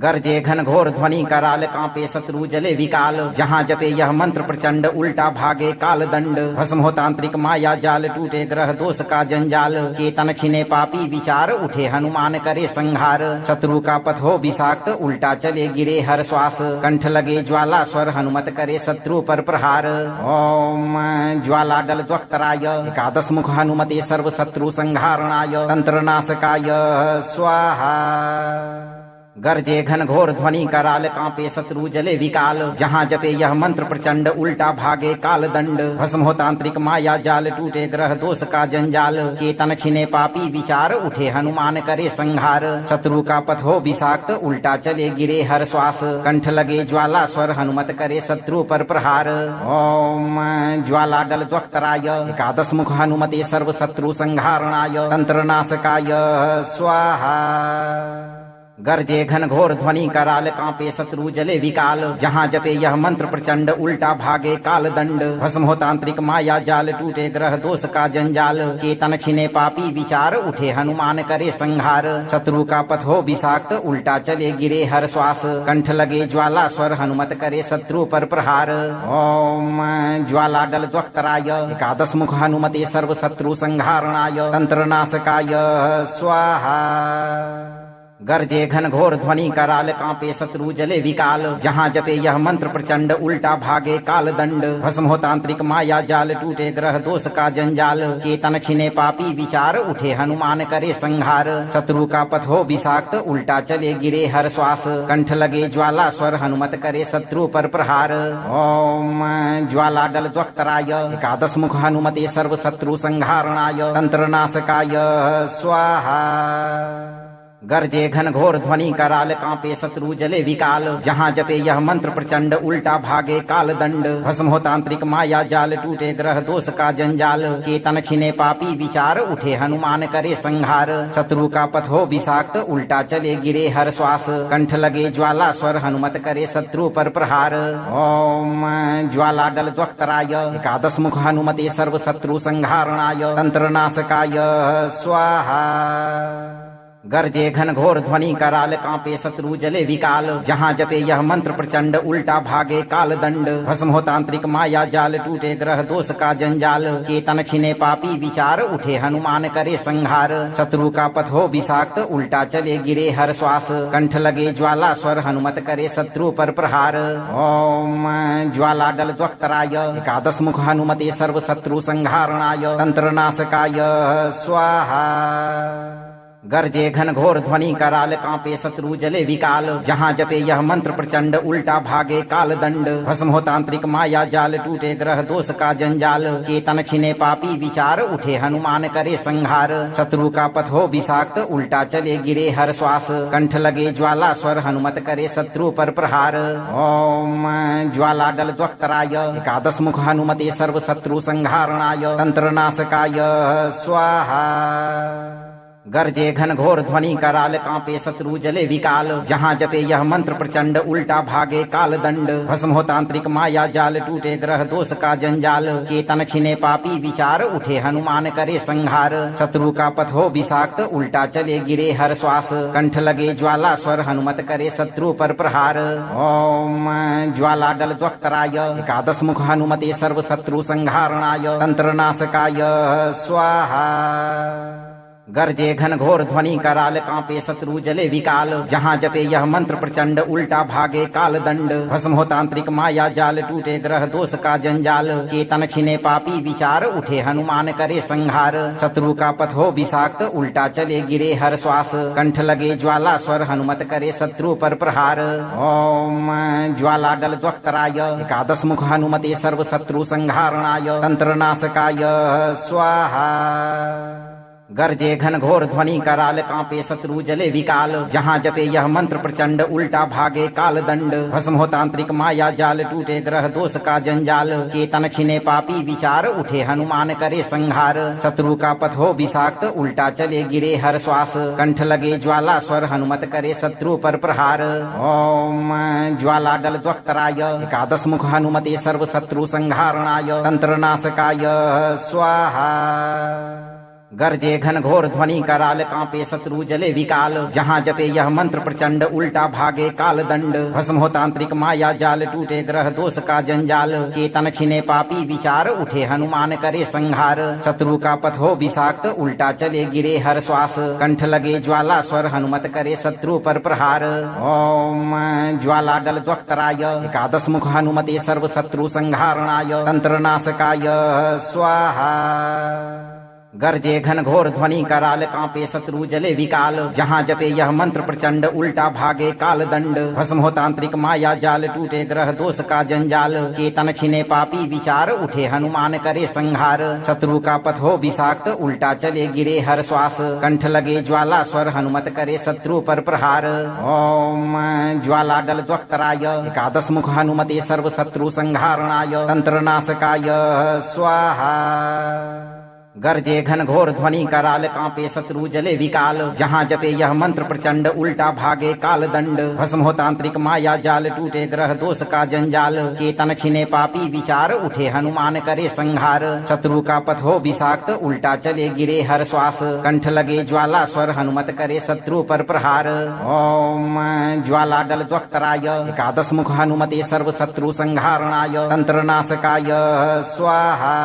गर्जे घन घोर ध्वनि कराल कांपे शत्रु जले विकाल जहाँ जपे यह मंत्र प्रचंड उल्टा भागे काल दंड भस्म हो तांत्रिक माया जाल टूटे ग्रह दोष का जंजाल चेतन छिने पापी विचार उठे हनुमान करे संहार शत्रु का पथ हो विषाक्त उल्टा चले गिरे हर श्वास कंठ लगे ज्वाला स्वर हनुमत करे शत्रु पर प्रहार ओम ज्वाला गल द्वक्तराय एकादश मुख हनुमते सर्व शत्रु संहारणाय तंत्र नाशकाय स्वाहा गर्जे घन घोर ध्वनि कराल कांपे शत्रु जले विकाल जहाँ जपे यह मंत्र प्रचंड उल्टा भागे काल दंड भस्म हो तांत्रिक माया जाल टूटे ग्रह दोष का जंजाल चेतन छिने पापी विचार उठे हनुमान करे संहार शत्रु का पथ हो विषाक्त उल्टा चले गिरे हर श्वास कंठ लगे ज्वाला स्वर हनुमत करे शत्रु पर प्रहार ओम ज्वाला गल द्वक्तराय एकादश मुख हनुमते सर्व शत्रु संहारणाय तंत्र नाशकाय स्वाहा गर्जे घन घोर ध्वनि कराल कांपे शत्रु जले विकाल जहाँ जपे यह मंत्र प्रचंड उल्टा भागे काल दंड भस्म हो तांत्रिक माया जाल टूटे ग्रह दोष का जंजाल चेतन छिने पापी विचार उठे हनुमान करे संहार शत्रु का पथ हो विषाक्त उल्टा चले गिरे हर श्वास कंठ लगे ज्वाला स्वर हनुमत करे शत्रु पर प्रहार ओम ज्वाला गल द्वक्तराय एकादश मुख हनुमते सर्व शत्रु संहारणाय तंत्र नाशकाय स्वाहा गर्जे घन घोर ध्वनि कराल कांपे शत्रु जले विकाल जहाँ जपे यह मंत्र प्रचंड उल्टा भागे काल दंड भस्म हो तांत्रिक माया जाल टूटे ग्रह दोष का जंजाल चेतन छिने पापी विचार उठे हनुमान करे संहार शत्रु का पथ हो विषाक्त उल्टा चले गिरे हर श्वास कंठ लगे ज्वाला स्वर हनुमत करे शत्रु पर प्रहार ओम ज्वाला गल द्वक्तराय एकादश मुख हनुमते सर्व शत्रु संहारणाय तंत्र नाशकाय स्वाहा गर्जे घन घोर ध्वनि कराल कांपे शत्रु जले विकाल जहाँ जपे यह मंत्र प्रचंड उल्टा भागे काल दंड भस्म हो तांत्रिक माया जाल टूटे ग्रह दोष का जंजाल चेतन छिने पापी विचार उठे हनुमान करे संहार शत्रु का पथ हो विषाक्त उल्टा चले गिरे हर श्वास कंठ लगे ज्वाला स्वर हनुमत करे शत्रु पर प्रहार ओम ज्वाला गल द्वक्तराय एकादश मुख हनुमते सर्व शत्रु संहारणाय तंत्र नाशकाय स्वाहा गर्जे घन घोर ध्वनि कराल कांपे शत्रु जले विकाल जहाँ जपे यह मंत्र प्रचंड उल्टा भागे काल दंड भस्म हो तांत्रिक माया जाल टूटे ग्रह दोष का जंजाल चेतन छिने पापी विचार उठे हनुमान करे संहार शत्रु का पथ हो विषाक्त उल्टा चले गिरे हर श्वास कंठ लगे ज्वाला स्वर हनुमत करे शत्रु पर प्रहार ओम ज्वाला गल द्वक्तराय एकादश मुख हनुमते सर्व शत्रु संहारणाय तंत्र नाशकाय स्वाहा गर्जे घन घोर ध्वनि कराल कांपे शत्रु जले विकाल जहाँ जपे यह मंत्र प्रचंड उल्टा भागे काल दंड भस्म हो तांत्रिक माया जाल टूटे ग्रह दोष का जंजाल चेतन छिने पापी विचार उठे हनुमान करे संहार शत्रु का पथ हो विषाक्त उल्टा चले गिरे हर श्वास कंठ लगे ज्वाला स्वर हनुमत करे शत्रु पर प्रहार ओम ज्वाला गल द्वक्तराय एकादश मुख हनुमते सर्व शत्रु संहारणाय तंत्र नाशकाय स्वाहा गर्जे घन घोर ध्वनि कराल कांपे शत्रु जले विकाल जहाँ जपे यह मंत्र प्रचंड उल्टा भागे काल दंड भस्म हो तांत्रिक माया जाल टूटे ग्रह दोष का जंजाल चेतन छिने पापी विचार उठे हनुमान करे संहार शत्रु का पथ हो विषाक्त उल्टा चले गिरे हर श्वास कंठ लगे ज्वाला स्वर हनुमत करे शत्रु पर प्रहार ओम ज्वाला गल द्वक्तराय एकादश मुख हनुमते सर्व शत्रु संहारणाय तंत्र नाशकाय स्वाहा गर्जे घन घोर ध्वनि कराल कांपे शत्रु जले विकाल जहाँ जपे यह मंत्र प्रचंड उल्टा भागे काल दंड भस्म हो तांत्रिक माया जाल टूटे ग्रह दोष का जंजाल चेतन छिने पापी विचार उठे हनुमान करे संहार शत्रु का पथ हो विषाक्त उल्टा चले गिरे हर श्वास कंठ लगे ज्वाला स्वर हनुमत करे शत्रु पर प्रहार ओम ज्वाला गल द्वक्तराय एकादश मुख हनुमते सर्व शत्रु संहारणाय तंत्र नाशकाय स्वाहा गर्जे घन घोर ध्वनि कराल कांपे शत्रु जले विकाल जहाँ जपे यह मंत्र प्रचंड उल्टा भागे काल दंड भस्म हो तांत्रिक माया जाल टूटे ग्रह दोष का जंजाल चेतन छिने पापी विचार उठे हनुमान करे संहार शत्रु का पथ हो विषाक्त उल्टा चले गिरे हर श्वास कंठ लगे ज्वाला स्वर हनुमत करे शत्रु पर प्रहार ओम ज्वाला गल द्वक्तराय एकादश मुख हनुमते सर्व शत्रु संहारणाय तंत्र नाशकाय स्वाहा गर्जे घन घोर ध्वनि कराल कांपे शत्रु जले विकाल जहाँ जपे यह मंत्र प्रचंड उल्टा भागे काल दंड भस्म हो तांत्रिक माया जाल टूटे ग्रह दोष का जंजाल चेतन छिने पापी विचार उठे हनुमान करे संहार शत्रु का पथ हो विषाक्त उल्टा चले गिरे हर श्वास कंठ लगे ज्वाला स्वर हनुमत करे शत्रु पर प्रहार ओम ज्वाला गल द्वक्तराय एकादश मुख हनुमते सर्व शत्रु संहारणाय तंत्र नाशकाय स्वाहा गर्जे घन घोर ध्वनि कराल कांपे शत्रु जले विकाल जहाँ जपे यह मंत्र प्रचंड उल्टा भागे काल दंड भस्म हो तांत्रिक माया जाल टूटे ग्रह दोष का जंजाल चेतन छिने पापी विचार उठे हनुमान करे संहार शत्रु का पथ हो विषाक्त उल्टा चले गिरे हर श्वास कंठ लगे ज्वाला स्वर हनुमत करे शत्रु पर प्रहार ओम ज्वाला गल द्वक्तराय एकादश मुख हनुमते सर्व शत्रु संहारणाय तंत्र नाशकाय स्वाहा गरजे घन घोर ध्वनि कराल कांपे शत्रु जले विकाल जहाँ जपे यह मंत्र प्रचंड उल्टा भागे काल दंड भस्म हो तांत्रिक माया जाल टूटे ग्रह दोष का जंजाल चेतन छिने पापी विचार उठे हनुमान करे संहार शत्रु का पथ हो विषाक्त उल्टा चले गिरे हर श्वास कंठ लगे ज्वाला स्वर हनुमत करे शत्रु पर प्रहार ओम ज्वाला गल द्वक्तराय एकादश मुख हनुमते सर्व शत्रु संहारणाय तंत्र नाशकाय स्वाहा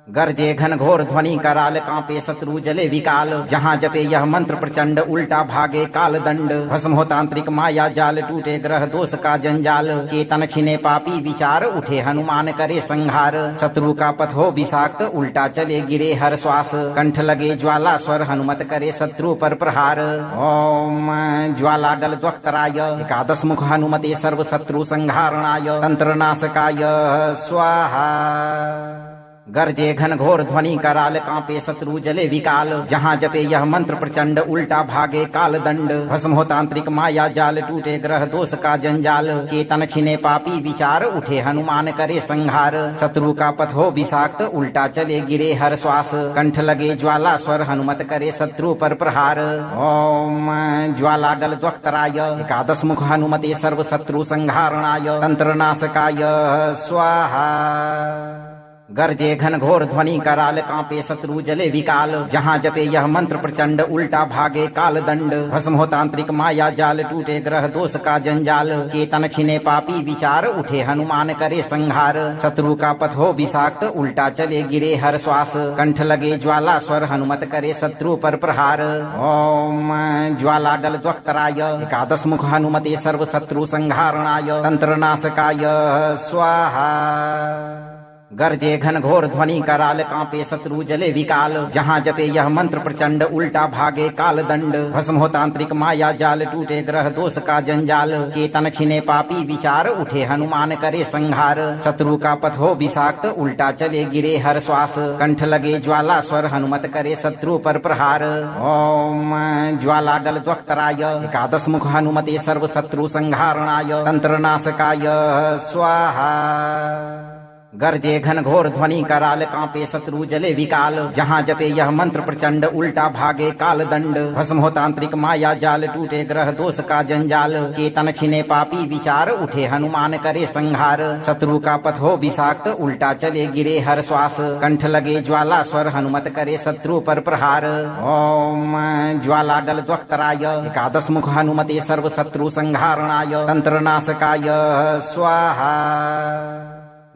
गरजे घन घोर ध्वनि कराल कांपे शत्रु जले विकाल जहाँ जपे यह मंत्र प्रचंड उल्टा भागे काल दंड भस्म हो तांत्रिक माया जाल टूटे ग्रह दोष का जंजाल चेतन छिने पापी विचार उठे हनुमान करे संहार शत्रु का पथ हो विषाक्त उल्टा चले गिरे हर श्वास कंठ लगे ज्वाला स्वर हनुमत करे शत्रु पर प्रहार ओम ज्वाला गल द्वक्तराय एकादश मुख हनुमते सर्व शत्रु संहारणाय तंत्र नाशकाय स्वाहा गरजे घन घोर ध्वनि कराल कांपे शत्रु जले विकाल जहाँ जपे यह मंत्र प्रचंड उल्टा भागे काल दंड भस्म हो तांत्रिक माया जाल टूटे ग्रह दोष का जंजाल चेतन छिने पापी विचार उठे हनुमान करे संहार शत्रु का पथ हो विषाक्त उल्टा चले गिरे हर श्वास कंठ लगे ज्वाला स्वर हनुमत करे शत्रु पर प्रहार ओम ज्वाला गल द्वक्तराय एकादश मुख हनुमते सर्व शत्रु संहारणाय तंत्र नाशकाय स्वाहा गरजे घन घोर ध्वनि कराल कांपे शत्रु जले विकाल जहाँ जपे यह मंत्र प्रचंड उल्टा भागे काल दंड भस्म हो तांत्रिक माया जाल टूटे ग्रह दोष का जंजाल चेतन छिने पापी विचार उठे हनुमान करे संहार शत्रु का पथ हो विषाक्त उल्टा चले गिरे हर श्वास कंठ लगे ज्वाला स्वर हनुमत करे शत्रु पर प्रहार ओम ज्वाला गल द्वक्तराय एकादश मुख हनुमते सर्व शत्रु संहारणाय तंत्र नाशकाय स्वाहा गरजे घन घोर ध्वनि कराल कांपे शत्रु जले विकाल जहाँ जपे यह मंत्र प्रचंड उल्टा भागे काल दंड भस्म हो तांत्रिक माया जाल टूटे ग्रह दोष का जंजाल चेतन छिने पापी विचार उठे हनुमान करे संहार शत्रु का पथ हो विषाक्त उल्टा चले गिरे हर श्वास कंठ लगे ज्वाला स्वर हनुमत करे शत्रु पर प्रहार ओम ज्वाला गल द्वक्तराय एकादश मुख हनुमते सर्व शत्रु संहारणाय तंत्र नाशकाय स्वाहा गरजे घन घोर ध्वनि कराल कांपे शत्रु जले विकाल जहाँ जपे यह मंत्र प्रचंड उल्टा भागे काल दंड भस्म हो तांत्रिक माया जाल टूटे ग्रह दोष का जंजाल चेतन छिने पापी विचार उठे हनुमान करे संहार शत्रु का पथ हो विषाक्त उल्टा चले गिरे हर श्वास कंठ लगे ज्वाला स्वर हनुमत करे शत्रु पर प्रहार ओम ज्वाला गल द्वक्तराय एकादश मुख हनुमते सर्व शत्रु संहारणाय तंत्र नाशकाय स्वाहा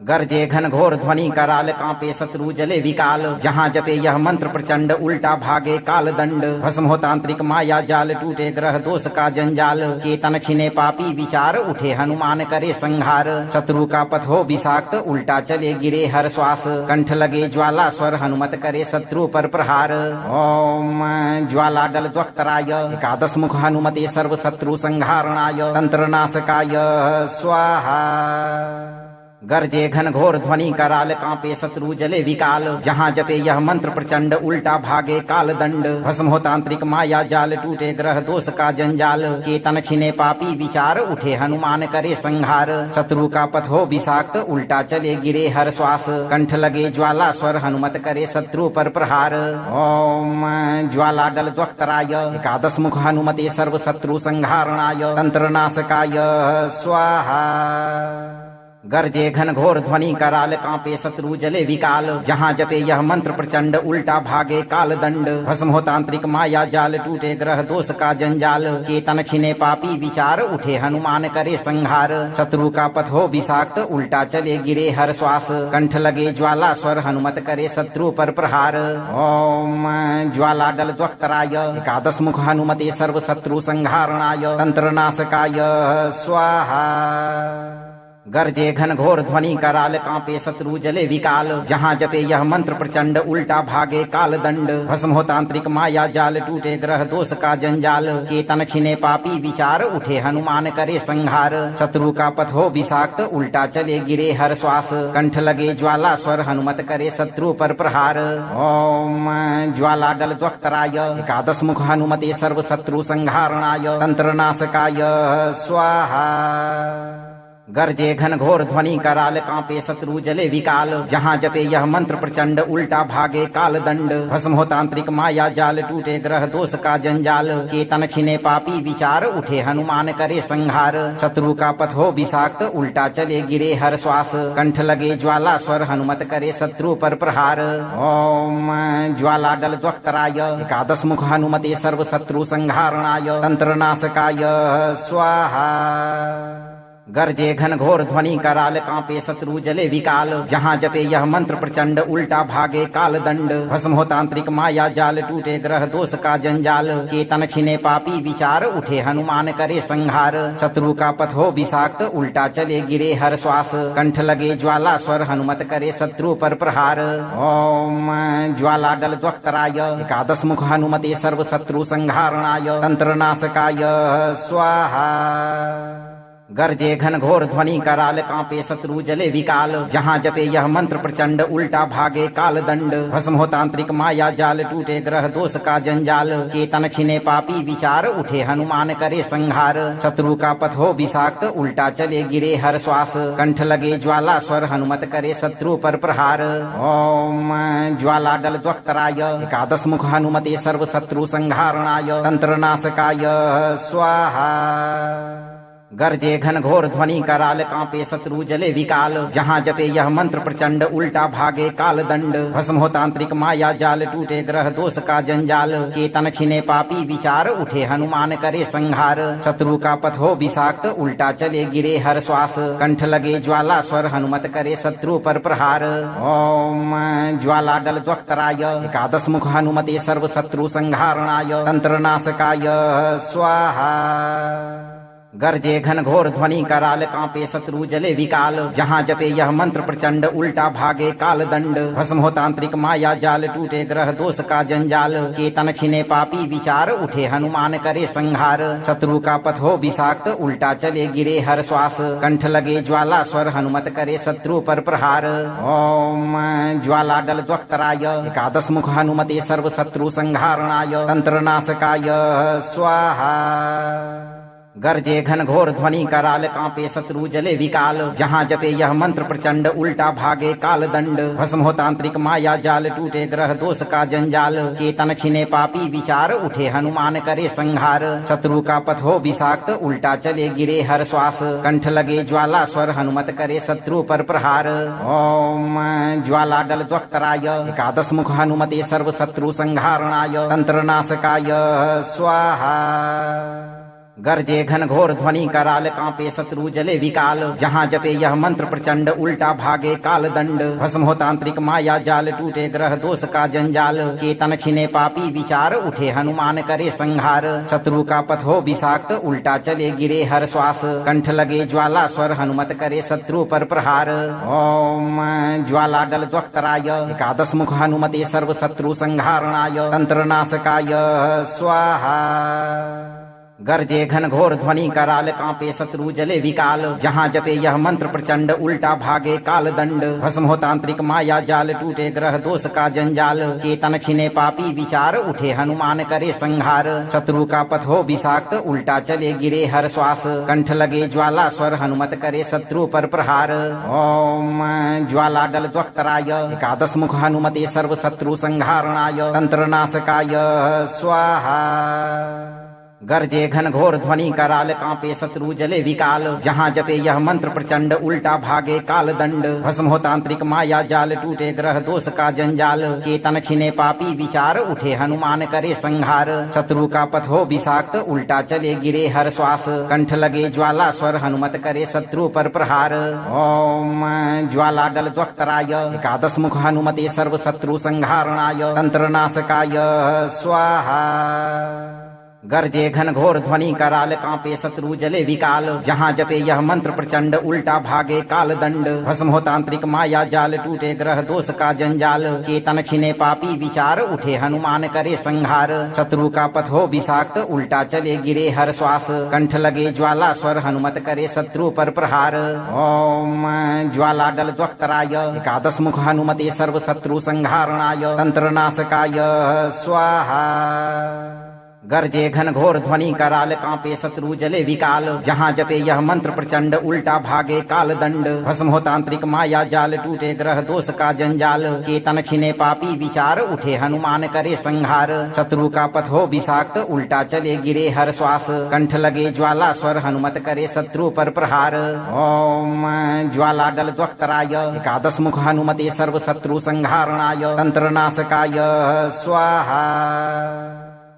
गरजे घन घोर ध्वनि कराल कांपे शत्रु जले विकाल जहाँ जपे यह मंत्र प्रचंड उल्टा भागे काल दंड भस्म हो तांत्रिक माया जाल टूटे ग्रह दोष का जंजाल चेतन छिने पापी विचार उठे हनुमान करे संहार शत्रु का पथ हो विषाक्त उल्टा चले गिरे हर श्वास कंठ लगे ज्वाला स्वर हनुमत करे शत्रु पर प्रहार ओम ज्वाला गल द्वक्तराय एकादश मुख हनुमते सर्व शत्रु संहारणाय तंत्र नाशकाय स्वाहा गरजे घन घोर ध्वनि कराल कांपे शत्रु जले विकाल जहाँ जपे यह मंत्र प्रचंड उल्टा भागे काल दंड भस्म हो तांत्रिक माया जाल टूटे ग्रह दोष का जंजाल चेतन छिने पापी विचार उठे हनुमान करे संहार शत्रु का पथ हो विषाक्त उल्टा चले गिरे हर श्वास कंठ लगे ज्वाला स्वर हनुमत करे शत्रु पर प्रहार ओम ज्वाला गल द्वक्तराय एकादश मुख हनुमते सर्व शत्रु संहारणाय तंत्र नाशकाय स्वाहा गरजे घन घोर ध्वनि कराल कांपे शत्रु जले विकाल जहाँ जपे यह मंत्र प्रचंड उल्टा भागे काल दंड भस्म हो तांत्रिक माया जाल टूटे ग्रह दोष का जंजाल चेतन छिने पापी विचार उठे हनुमान करे संहार शत्रु का पथ हो विषाक्त उल्टा चले गिरे हर श्वास कंठ लगे ज्वाला स्वर हनुमत करे शत्रु पर प्रहार ओम ज्वाला गल द्वक्तराय एकादश मुख हनुमते सर्व शत्रु संहारणाय तंत्र नाशकाय स्वाहा गरजे घन घोर ध्वनि कराल कांपे शत्रु जले विकाल जहाँ जपे यह मंत्र प्रचंड उल्टा भागे काल दंड भस्म हो तांत्रिक माया जाल टूटे ग्रह दोष का जंजाल चेतन छिने पापी विचार उठे हनुमान करे संहार शत्रु का पथ हो विषाक्त उल्टा चले गिरे हर श्वास कंठ लगे ज्वाला स्वर हनुमत करे शत्रु पर प्रहार ओम ज्वाला गल द्वक्तराय एकादश मुख हनुमते सर्व शत्रु संहारणाय तंत्र नाशकाय स्वाहा गरजे घन घोर ध्वनि कराल कांपे शत्रु जले विकाल जहाँ जपे यह मंत्र प्रचंड उल्टा भागे काल दंड भस्म हो तांत्रिक माया जाल टूटे ग्रह दोष का जंजाल चेतन छिने पापी विचार उठे हनुमान करे संहार शत्रु का पथ हो विषाक्त उल्टा चले गिरे हर श्वास कंठ लगे ज्वाला स्वर हनुमत करे शत्रु पर प्रहार ओम ज्वाला गल द्वक्तराय एकादश मुख हनुमते सर्व शत्रु संहारणाय तंत्र नाशकाय स्वाहा गरजे घन घोर ध्वनि कराल कांपे शत्रु जले विकाल जहाँ जपे यह मंत्र प्रचंड उल्टा भागे काल दंड भस्म हो तांत्रिक माया जाल टूटे ग्रह दोष का जंजाल चेतन छिने पापी विचार उठे हनुमान करे संहार शत्रु का पथ हो विषाक्त उल्टा चले गिरे हर श्वास कंठ लगे ज्वाला स्वर हनुमत करे शत्रु पर प्रहार ओम ज्वाला गल द्वक्तराय एकादश मुख हनुमते सर्व शत्रु संहारणाय तंत्र नाशकाय स्वाहा गरजे घन घोर ध्वनि कराल कांपे शत्रु जले विकाल जहाँ जपे यह मंत्र प्रचंड उल्टा भागे काल दंड भस्म हो तांत्रिक माया जाल टूटे ग्रह दोष का जंजाल चेतन छिने पापी विचार उठे हनुमान करे संहार शत्रु का पथ हो विषाक्त उल्टा चले गिरे हर श्वास कंठ लगे ज्वाला स्वर हनुमत करे शत्रु पर प्रहार ओम ज्वाला गल द्वक्तराय एकादश मुख हनुमते सर्व शत्रु संहारणाय तंत्र नाशकाय स्वाहा गरजे घन घोर ध्वनि कराल कांपे शत्रु जले विकाल जहाँ जपे यह मंत्र प्रचंड उल्टा भागे काल दंड भस्म हो तांत्रिक माया जाल टूटे ग्रह दोष का जंजाल चेतन छिने पापी विचार उठे हनुमान करे संहार शत्रु का पथ हो विषाक्त उल्टा चले गिरे हर श्वास कंठ लगे ज्वाला स्वर हनुमत करे शत्रु पर प्रहार ओम ज्वाला गल द्वक्तराय एकादश मुख हनुमते सर्व शत्रु संहारणाय तंत्र नाशकाय स्वाहा गरजे घन घोर ध्वनि कराल कांपे शत्रु जले विकाल जहाँ जपे यह मंत्र प्रचंड उल्टा भागे काल दंड भस्म हो तांत्रिक माया जाल टूटे ग्रह दोष का जंजाल चेतन छिने पापी विचार उठे हनुमान करे संहार शत्रु का पथ हो विषाक्त उल्टा चले गिरे हर श्वास कंठ लगे ज्वाला स्वर हनुमत करे शत्रु पर प्रहार ओम ज्वाला गल द्वक्तराय एकादश मुख हनुमते सर्व शत्रु संहारणाय तंत्र नाशकाय स्वाहा गरजे घन घोर ध्वनि कराल कांपे शत्रु जले विकाल जहाँ जपे यह मंत्र प्रचंड उल्टा भागे काल दंड भस्म हो तांत्रिक माया जाल टूटे ग्रह दोष का जंजाल चेतन छिने पापी विचार उठे हनुमान करे संहार शत्रु का पथ हो विषाक्त उल्टा चले गिरे हर श्वास कंठ लगे ज्वाला स्वर हनुमत करे शत्रु पर प्रहार ओम ज्वाला गल द्वक्तराय एकादश मुख हनुमते सर्व शत्रु संहारणाय तंत्र नाशकाय स्वाहा गरजे घन घोर ध्वनि कराल कांपे शत्रु जले विकाल जहाँ जपे यह मंत्र प्रचंड उल्टा भागे काल दंड भस्म हो तांत्रिक माया जाल टूटे ग्रह दोष का जंजाल चेतन छिने पापी विचार उठे हनुमान करे संहार शत्रु का पथ हो विषाक्त उल्टा चले गिरे हर श्वास कंठ लगे ज्वाला स्वर हनुमत करे शत्रु पर प्रहार ओम ज्वाला गल द्वक्तराय एकादश मुख हनुमते सर्व शत्रु संहारणाय तंत्र नाशकाय स्वाहा गरजे घन घोर ध्वनि कराल कांपे शत्रु जले विकाल जहाँ जपे यह मंत्र प्रचंड उल्टा भागे काल दंड भस्म हो तांत्रिक माया जाल टूटे ग्रह दोष का जंजाल चेतन छिने पापी विचार उठे हनुमान करे संहार शत्रु का पथ हो विषाक्त उल्टा चले गिरे हर श्वास कंठ लगे ज्वाला स्वर हनुमत करे शत्रु पर प्रहार ओम ज्वाला गल द्वक्तराय एकादश मुख हनुमते सर्व शत्रु संहारणाय तंत्र नाशकाय स्वाहा गरजे घन घोर ध्वनि कराल कांपे शत्रु जले विकाल जहाँ जपे यह मंत्र प्रचंड उल्टा भागे काल दंड भस्म हो तांत्रिक माया जाल टूटे ग्रह दोष का जंजाल चेतन छिने पापी विचार उठे हनुमान करे संहार शत्रु का पथ हो विषाक्त उल्टा चले गिरे हर श्वास कंठ लगे ज्वाला स्वर हनुमत करे शत्रु पर प्रहार ओम ज्वाला गल द्वक्तराय एकादश मुख हनुमते सर्व शत्रु संहारणाय तंत्र नाशकाय स्वाहा गरजे घन घोर ध्वनि कराल कांपे शत्रु जले विकाल जहाँ जपे यह मंत्र प्रचंड उल्टा भागे काल दंड भस्म हो तांत्रिक माया जाल टूटे ग्रह दोष का जंजाल चेतन छिने पापी विचार उठे हनुमान करे संहार शत्रु का पथ हो विषाक्त उल्टा चले गिरे हर श्वास कंठ लगे ज्वाला स्वर हनुमत करे शत्रु पर प्रहार ओम ज्वाला गल द्वक्तराय एकादश मुख हनुमते सर्व शत्रु संहारणाय तंत्र नाशकाय स्वाहा गरजे घन घोर ध्वनि कराल कांपे शत्रु जले विकाल जहाँ जपे यह मंत्र प्रचंड उल्टा भागे काल दंड भस्म हो तांत्रिक माया जाल टूटे ग्रह दोष का जंजाल चेतन छिने पापी विचार उठे हनुमान करे संहार शत्रु का पथ हो विषाक्त उल्टा चले गिरे हर श्वास कंठ लगे ज्वाला स्वर हनुमत करे शत्रु पर प्रहार ओम ज्वाला गल द्वक्तराय एकादश मुख हनुमते सर्व शत्रु संहारणाय तंत्र नाशकाय स्वाहा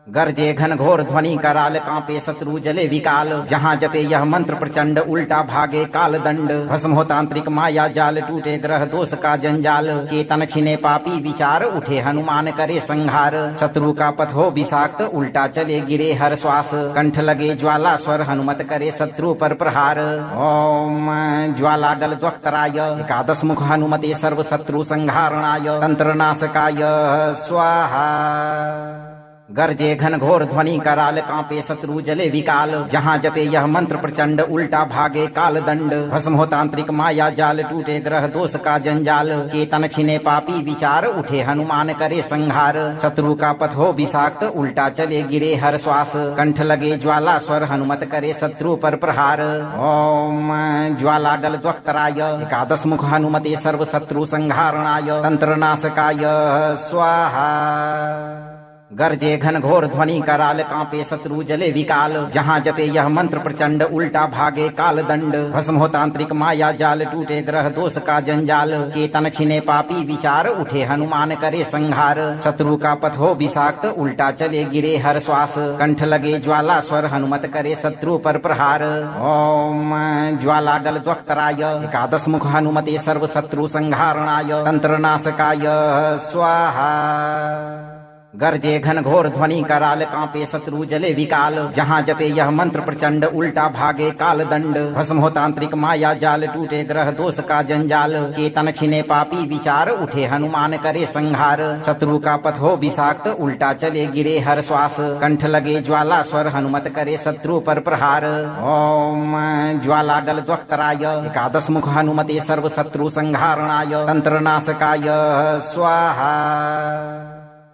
गरजे घन घोर ध्वनि कराल कांपे शत्रु जले विकाल जहाँ जपे यह मंत्र प्रचंड उल्टा भागे काल दंड भस्म हो तांत्रिक माया जाल टूटे ग्रह दोष का जंजाल चेतन छिने पापी विचार उठे हनुमान करे संहार शत्रु का पथ हो विषाक्त उल्टा चले गिरे हर श्वास कंठ लगे ज्वाला स्वर हनुमत करे शत्रु पर प्रहार ओम ज्वाला गल द्वक्तराय एकादश मुख हनुमते सर्व शत्रु संहारणाय तंत्र नाशकाय स्वाहा गरजे घन घोर ध्वनि कराल कांपे शत्रु जले विकाल जहाँ जपे यह मंत्र प्रचंड उल्टा भागे काल दंड भस्म हो तांत्रिक माया जाल टूटे ग्रह दोष का जंजाल चेतन छिने पापी विचार उठे हनुमान करे संहार शत्रु का पथ हो विषाक्त उल्टा चले गिरे हर श्वास कंठ लगे ज्वाला स्वर हनुमत करे शत्रु पर प्रहार ओम ज्वाला गल द्वक्तराय एकादश मुख हनुमते सर्व शत्रु संहारणाय तंत्र नाशकाय स्वाहा गरजे घन घोर ध्वनि कराल कांपे शत्रु जले विकाल जहाँ जपे यह मंत्र प्रचंड उल्टा भागे काल दंड भस्म हो तांत्रिक माया जाल टूटे ग्रह दोष का जंजाल चेतन छिने पापी विचार उठे हनुमान करे संहार शत्रु का पथ हो विषाक्त उल्टा चले गिरे हर श्वास कंठ लगे ज्वाला स्वर हनुमत करे शत्रु पर प्रहार ओम ज्वाला गल द्वक्तराय एकादश मुख हनुमते सर्व शत्रु संहारणाय तंत्र नाशकाय स्वाहा गरजे घन घोर ध्वनि कराल कांपे शत्रु जले विकाल जहाँ जपे यह मंत्र प्रचंड उल्टा भागे काल दंड भस्म हो तांत्रिक माया जाल टूटे ग्रह दोष का जंजाल चेतन छिने पापी विचार उठे हनुमान करे संहार शत्रु का पथ हो विषाक्त उल्टा चले गिरे हर श्वास कंठ लगे ज्वाला स्वर हनुमत करे शत्रु पर प्रहार ओम ज्वाला गल द्वक्तराय एकादश मुख हनुमते सर्व शत्रु संहारणाय तंत्र नाशकाय स्वाहा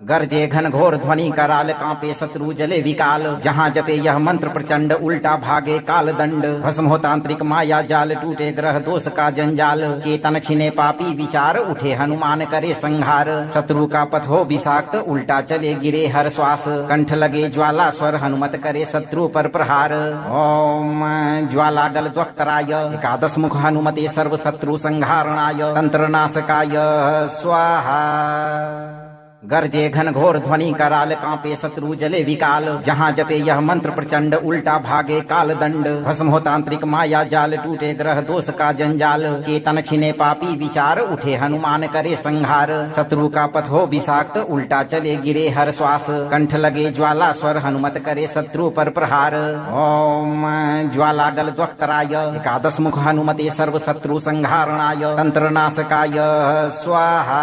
गरजे घन घोर ध्वनि कराल कांपे शत्रु जले विकाल जहाँ जपे यह मंत्र प्रचंड उल्टा भागे काल दंड भस्म हो तांत्रिक माया जाल टूटे ग्रह दोष का जंजाल चेतन छिने पापी विचार उठे हनुमान करे संहार शत्रु का पथ हो विषाक्त उल्टा चले गिरे हर श्वास कंठ लगे ज्वाला स्वर हनुमत करे शत्रु पर प्रहार ओम ज्वाला गल द्वक्तराय एकादश मुख हनुमते सर्व शत्रु संहारणाय तंत्र नाशकाय स्वाहा गरजे घन घोर ध्वनि कराल कांपे शत्रु जले विकाल जहाँ जपे यह मंत्र प्रचंड उल्टा भागे काल दंड भस्म हो तांत्रिक माया जाल टूटे ग्रह दोष का जंजाल चेतन छिने पापी विचार उठे हनुमान करे संहार शत्रु का पथ हो विषाक्त उल्टा चले गिरे हर श्वास कंठ लगे ज्वाला स्वर हनुमत करे शत्रु पर प्रहार ओम ज्वाला गल द्वक्तराय एकादश मुख हनुमते सर्व शत्रु संहारणाय तंत्र नाशकाय स्वाहा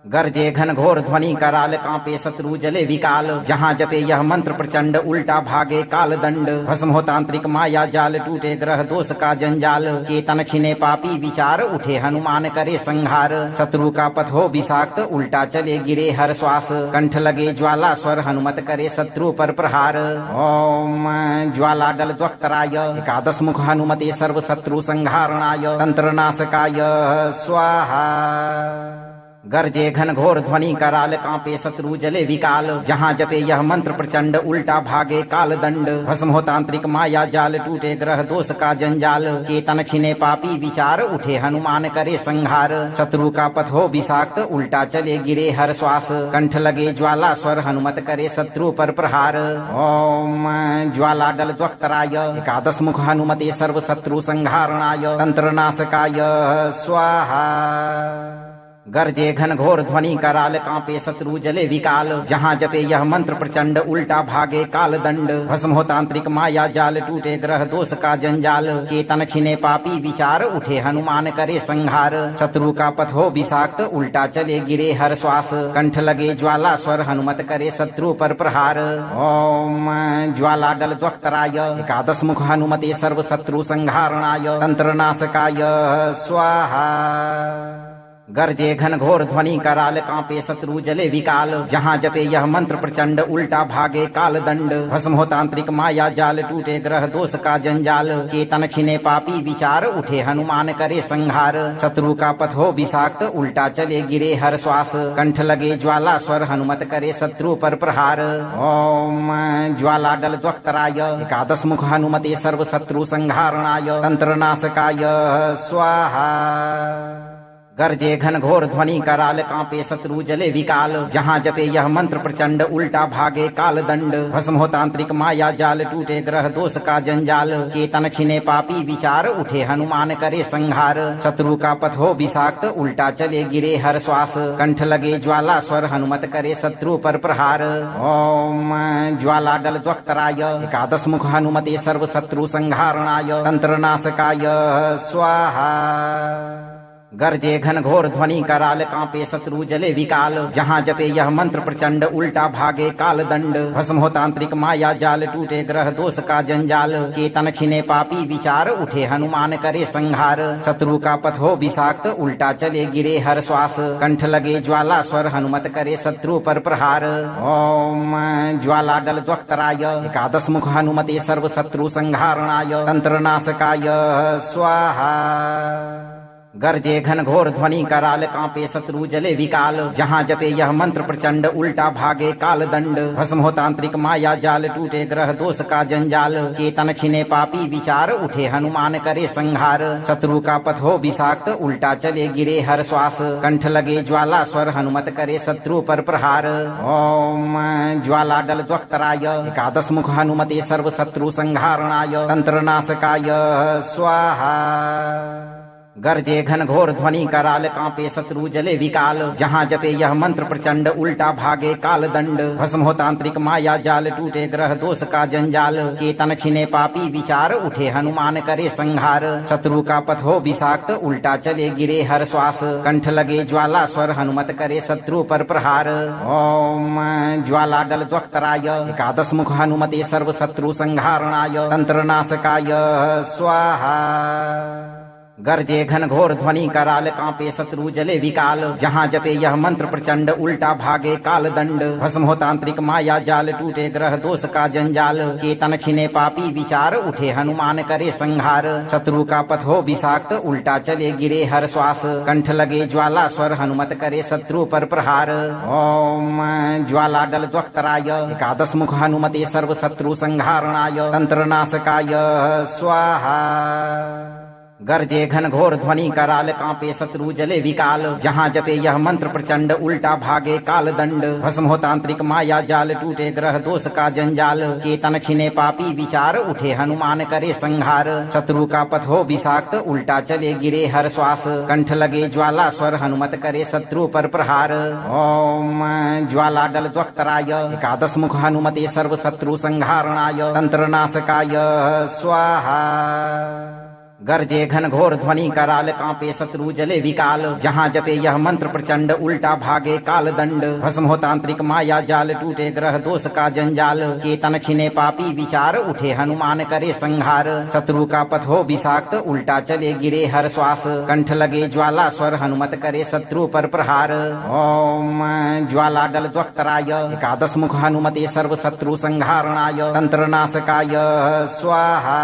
गरजे घन घोर ध्वनि कराल कांपे शत्रु जले विकाल जहाँ जपे यह मंत्र प्रचंड उल्टा भागे काल दंड भस्म हो तांत्रिक माया जाल टूटे ग्रह दोष का जंजाल चेतन छिने पापी विचार उठे हनुमान करे संहार शत्रु का पथ हो विषाक्त उल्टा चले गिरे हर श्वास कंठ लगे ज्वाला स्वर हनुमत करे शत्रु पर प्रहार ओम ज्वाला गल द्वक्तराय एकादश मुख हनुमते सर्व शत्रु संहारणाय तंत्र नाशकाय स्वाहा गरजे घन घोर ध्वनि कराल कांपे शत्रु जले विकाल जहाँ जपे यह मंत्र प्रचंड उल्टा भागे काल दंड भस्म हो तांत्रिक माया जाल टूटे ग्रह दोष का जंजाल चेतन छिने पापी विचार उठे हनुमान करे संहार शत्रु का पथ हो विषाक्त उल्टा चले गिरे हर श्वास कंठ लगे ज्वाला स्वर हनुमत करे शत्रु पर प्रहार ओम ज्वाला गल द्वक्तराय एकादश मुख हनुमते सर्व शत्रु संहारणाय तंत्र नाशकाय स्वाहा गरजे घन घोर ध्वनि कराल कांपे शत्रु जले विकाल जहाँ जपे यह मंत्र प्रचंड उल्टा भागे काल दंड भस्म हो तांत्रिक माया जाल टूटे ग्रह दोष का जंजाल चेतन छिने पापी विचार उठे हनुमान करे संहार शत्रु का पथ हो विषाक्त उल्टा चले गिरे हर श्वास कंठ लगे ज्वाला स्वर हनुमत करे शत्रु पर प्रहार ओम ज्वाला गल द्वक्तराय एकादश मुख हनुमते सर्व शत्रु संहारणाय तंत्र नाशकाय स्वाहा गरजे घन घोर ध्वनि कराल कांपे शत्रु जले विकाल जहाँ जपे यह मंत्र प्रचंड उल्टा भागे काल दंड भस्म हो तांत्रिक माया जाल टूटे ग्रह दोष का जंजाल चेतन छिने पापी विचार उठे हनुमान करे संहार शत्रु का पथ हो विषाक्त उल्टा चले गिरे हर श्वास कंठ लगे ज्वाला स्वर हनुमत करे शत्रु पर प्रहार ओम ज्वाला गल द्वक्तराय एकादश मुख हनुमते सर्व शत्रु संहारणाय तंत्र नाशकाय स्वाहा गरजे घन घोर ध्वनि कराल कांपे शत्रु जले विकाल जहाँ जपे यह मंत्र प्रचंड उल्टा भागे काल दंड भस्म हो तांत्रिक माया जाल टूटे ग्रह दोष का जंजाल चेतन छिने पापी विचार उठे हनुमान करे संहार शत्रु का पथ हो विषाक्त उल्टा चले गिरे हर श्वास कंठ लगे ज्वाला स्वर हनुमत करे शत्रु पर प्रहार ओम ज्वाला गल द्वक्तराय एकादश मुख हनुमते सर्व शत्रु संहारणाय तंत्र नाशकाय स्वाहा गरजे घन घोर ध्वनि कराल कांपे शत्रु जले विकाल जहाँ जपे यह मंत्र प्रचंड उल्टा भागे काल दंड भस्म हो तांत्रिक माया जाल टूटे ग्रह दोष का जंजाल चेतन छिने पापी विचार उठे हनुमान करे संहार शत्रु का पथ हो विषाक्त उल्टा चले गिरे हर श्वास कंठ लगे ज्वाला स्वर हनुमत करे शत्रु पर प्रहार ओम ज्वाला गल द्वक्तराय एकादश मुख हनुमते सर्व शत्रु संहारणाय तंत्र नाशकाय स्वाहा गरजे घन घोर ध्वनि कराल कांपे शत्रु जले विकाल जहाँ जपे यह मंत्र प्रचंड उल्टा भागे काल दंड भस्म हो तांत्रिक माया जाल टूटे ग्रह दोष का जंजाल चेतन छिने पापी विचार उठे हनुमान करे संहार शत्रु का पथ हो विषाक्त उल्टा चले गिरे हर श्वास कंठ लगे ज्वाला स्वर हनुमत करे शत्रु पर प्रहार ओम ज्वाला गल द्वक्तराय एकादश मुख हनुमते सर्व शत्रु संहारणाय तंत्र नाशकाय स्वाहा गरजे घन घोर ध्वनि कराल कांपे शत्रु जले विकाल जहाँ जपे यह मंत्र प्रचंड उल्टा भागे काल दंड भस्म हो तांत्रिक माया जाल टूटे ग्रह दोष का जंजाल चेतन छिने पापी विचार उठे हनुमान करे संहार शत्रु का पथ हो विषाक्त उल्टा चले गिरे हर श्वास कंठ लगे ज्वाला स्वर हनुमत करे शत्रु पर प्रहार ओम ज्वाला गल द्वक्तराय एकादश मुख हनुमते सर्व शत्रु संहारणाय तंत्र नाशकाय स्वाहा गरजे घन घोर ध्वनि कराल कांपे शत्रु जले विकाल जहाँ जपे यह मंत्र प्रचंड उल्टा भागे काल दंड भस्म हो तांत्रिक माया जाल टूटे ग्रह दोष का जंजाल चेतन छिने पापी विचार उठे हनुमान करे संहार शत्रु का पथ हो विषाक्त उल्टा चले गिरे हर श्वास कंठ लगे ज्वाला स्वर हनुमत करे शत्रु पर प्रहार ओम ज्वाला गल द्वक्तराय एकादश मुख हनुमते सर्व शत्रु संहारणाय तंत्र नाशकाय स्वाहा गरजे घन घोर ध्वनि कराल कांपे शत्रु जले विकाल जहाँ जपे यह मंत्र प्रचंड उल्टा भागे काल दंड भस्म हो तांत्रिक माया जाल टूटे ग्रह दोष का जंजाल चेतन छिने पापी विचार उठे हनुमान करे संहार शत्रु का पथ हो विषाक्त उल्टा चले गिरे हर श्वास कंठ लगे ज्वाला स्वर हनुमत करे शत्रु पर प्रहार ओम ज्वाला गल द्वक्तराय एकादश मुख हनुमते सर्व शत्रु संहारणाय तंत्र नाशकाय स्वाहा गरजे घन घोर ध्वनि कराल कांपे शत्रु जले विकाल जहाँ जपे यह मंत्र प्रचंड उल्टा भागे काल दंड भस्म हो तांत्रिक माया जाल टूटे ग्रह दोष का जंजाल चेतन छिने पापी विचार उठे हनुमान करे संहार शत्रु का पथ हो विषाक्त उल्टा चले गिरे हर श्वास कंठ लगे ज्वाला स्वर हनुमत करे शत्रु पर प्रहार ओम ज्वाला गल द्वक्तराय एकादश मुख हनुमते सर्व शत्रु संहारणाय तंत्र नाशकाय स्वाहा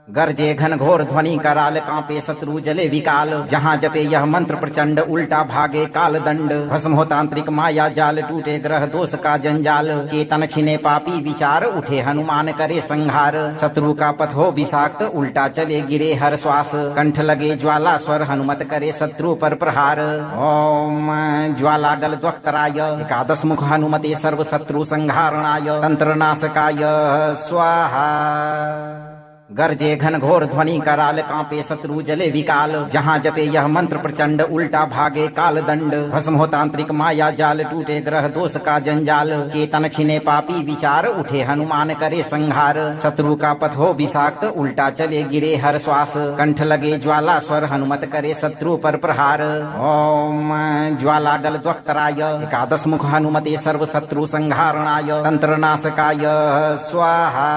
गरजे घन घोर ध्वनि कराल कांपे शत्रु जले विकाल जहाँ जपे यह मंत्र प्रचंड उल्टा भागे काल दंड भस्म हो तांत्रिक माया जाल टूटे ग्रह दोष का जंजाल चेतन छिने पापी विचार उठे हनुमान करे संहार शत्रु का पथ हो विषाक्त उल्टा चले गिरे हर श्वास कंठ लगे ज्वाला स्वर हनुमत करे शत्रु पर प्रहार ओम ज्वाला गल द्वक्तराय एकादश मुख हनुमते सर्व शत्रु संहारणाय तंत्र नाशकाय स्वाहा गरजे घन घोर ध्वनि कराल कांपे शत्रु जले विकाल जहाँ जपे यह मंत्र प्रचंड उल्टा भागे काल दंड भस्म हो तांत्रिक माया जाल टूटे ग्रह दोष का जंजाल चेतन छिने पापी विचार उठे हनुमान करे संहार शत्रु का पथ हो विषाक्त उल्टा चले गिरे हर श्वास कंठ लगे ज्वाला स्वर हनुमत करे शत्रु पर प्रहार ओम ज्वाला गल द्वक्तराय एकादश मुख हनुमते सर्व शत्रु संहारणाय तंत्र नाशकाय स्वाहा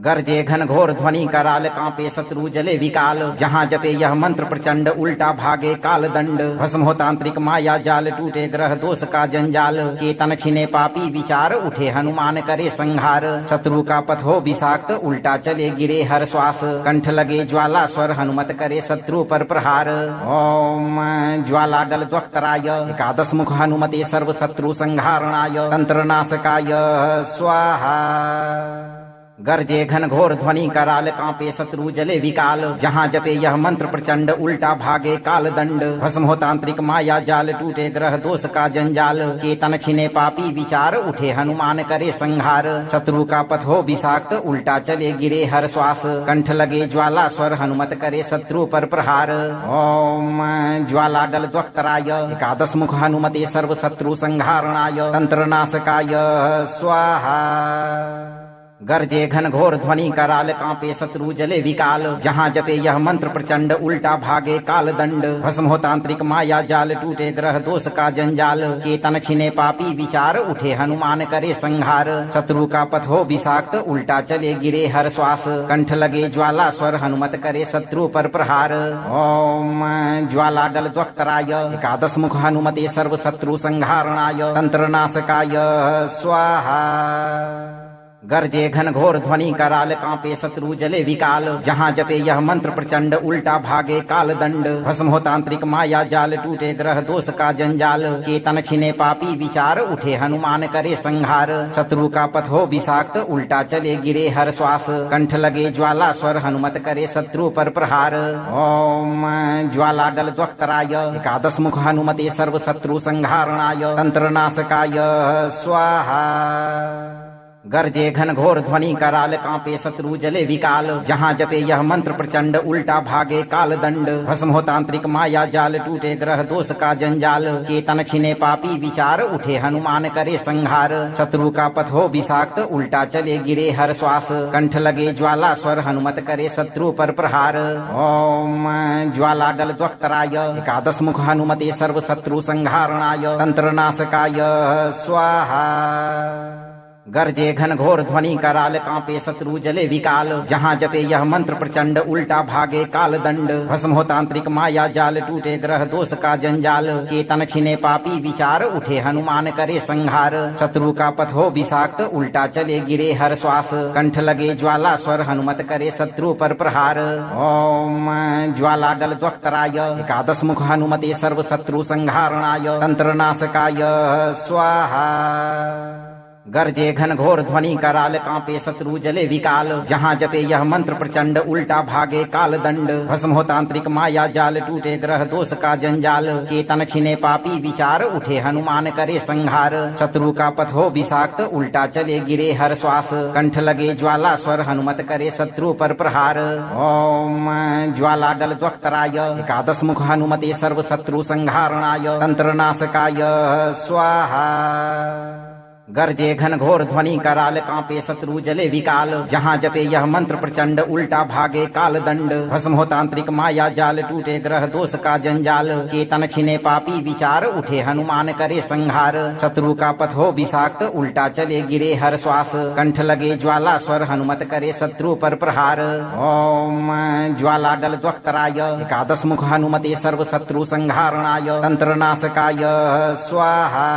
गरजे घन घोर ध्वनि कराल कांपे शत्रु जले विकाल जहाँ जपे यह मंत्र प्रचंड उल्टा भागे काल दंड भस्म हो तांत्रिक माया जाल टूटे ग्रह दोष का जंजाल चेतन छिने पापी विचार उठे हनुमान करे संहार शत्रु का पथ हो विषाक्त उल्टा चले गिरे हर श्वास कंठ लगे ज्वाला स्वर हनुमत करे शत्रु पर प्रहार ओम ज्वाला गल द्वक्तराय एकादश मुख हनुमते सर्व शत्रु संहारणाय तंत्र नाशकाय स्वाहा गरजे घन घोर ध्वनि कराल कांपे शत्रु जले विकाल जहाँ जपे यह मंत्र प्रचंड उल्टा भागे काल दंड भस्म हो तांत्रिक माया जाल टूटे ग्रह दोष का जंजाल चेतन छिने पापी विचार उठे हनुमान करे संहार शत्रु का पथ हो विषाक्त उल्टा चले गिरे हर श्वास कंठ लगे ज्वाला स्वर हनुमत करे शत्रु पर प्रहार ओम ज्वाला गल द्वक्तराय एकादश मुख हनुमते सर्व शत्रु संहारणाय तंत्र नाशकाय स्वाहा गरजे घन घोर ध्वनि कराल कांपे शत्रु जले विकाल जहाँ जपे यह मंत्र प्रचंड उल्टा भागे काल दंड भस्म हो तांत्रिक माया जाल टूटे ग्रह दोष का जंजाल चेतन छिने पापी विचार उठे हनुमान करे संहार शत्रु का पथ हो विषाक्त उल्टा चले गिरे हर श्वास कंठ लगे ज्वाला स्वर हनुमत करे शत्रु पर प्रहार ओम ज्वाला गल द्वक्तराय एकादश मुख हनुमते सर्व शत्रु संहारणाय तंत्र नाशकाय स्वाहा गरजे घन घोर ध्वनि कराल कांपे शत्रु जले विकाल जहाँ जपे यह मंत्र प्रचंड उल्टा भागे काल दंड भस्म हो तांत्रिक माया जाल टूटे ग्रह दोष का जंजाल चेतन छिने पापी विचार उठे हनुमान करे संहार शत्रु का पथ हो विषाक्त उल्टा चले गिरे हर श्वास कंठ लगे ज्वाला स्वर हनुमत करे शत्रु पर प्रहार ओम ज्वाला गल द्वक्तराय एकादश मुख हनुमते सर्व शत्रु संहारणाय तंत्र नाशकाय स्वाहा गरजे घन घोर ध्वनि कराल कांपे शत्रु जले विकाल जहाँ जपे यह मंत्र प्रचंड उल्टा भागे काल दंड भस्म हो तांत्रिक माया जाल टूटे ग्रह दोष का जंजाल चेतन छिने पापी विचार उठे हनुमान करे संहार शत्रु का पथ हो विषाक्त उल्टा चले गिरे हर श्वास कंठ लगे ज्वाला स्वर हनुमत करे शत्रु पर प्रहार ओम ज्वाला गल द्वक्तराय एकादश मुख हनुमते सर्व शत्रु संहारणाय तंत्र नाशकाय स्वाहा गरजे घन घोर ध्वनि कराल कांपे शत्रु जले विकाल जहाँ जपे यह मंत्र प्रचंड उल्टा भागे काल दंड भस्म हो तांत्रिक माया जाल टूटे ग्रह दोष का जंजाल चेतन छिने पापी विचार उठे हनुमान करे संहार शत्रु का पथ हो विषाक्त उल्टा चले गिरे हर श्वास कंठ लगे ज्वाला स्वर हनुमत करे शत्रु पर प्रहार ओम ज्वाला गल द्वक्तराय एकादश मुख हनुमते सर्व शत्रु संहारणाय तंत्र नाशकाय स्वाहा गरजे घन घोर ध्वनि कराल कांपे शत्रु जले विकाल जहाँ जपे यह मंत्र प्रचंड उल्टा भागे काल दंड भस्म हो तांत्रिक माया जाल टूटे ग्रह दोष का जंजाल चेतन छिने पापी विचार उठे हनुमान करे संहार शत्रु का पथ हो विषाक्त उल्टा चले गिरे हर श्वास कंठ लगे ज्वाला स्वर हनुमत करे शत्रु पर प्रहार ओम ज्वाला गल द्वक्तराय एकादश मुख हनुमते सर्व शत्रु संहारणाय तंत्र नाशकाय स्वाहा गरजे घन घोर ध्वनि कराल कांपे शत्रु जले विकाल जहाँ जपे यह मंत्र प्रचंड उल्टा भागे काल दंड भस्म हो तांत्रिक माया जाल टूटे ग्रह दोष का जंजाल चेतन छिने पापी विचार उठे हनुमान करे संहार शत्रु का पथ हो विषाक्त उल्टा चले गिरे हर श्वास कंठ लगे ज्वाला स्वर हनुमत करे शत्रु पर प्रहार ओम ज्वाला गल द्वक्तराय एकादश मुख हनुमते सर्व शत्रु संहारणाय तंत्र नाशकाय स्वाहा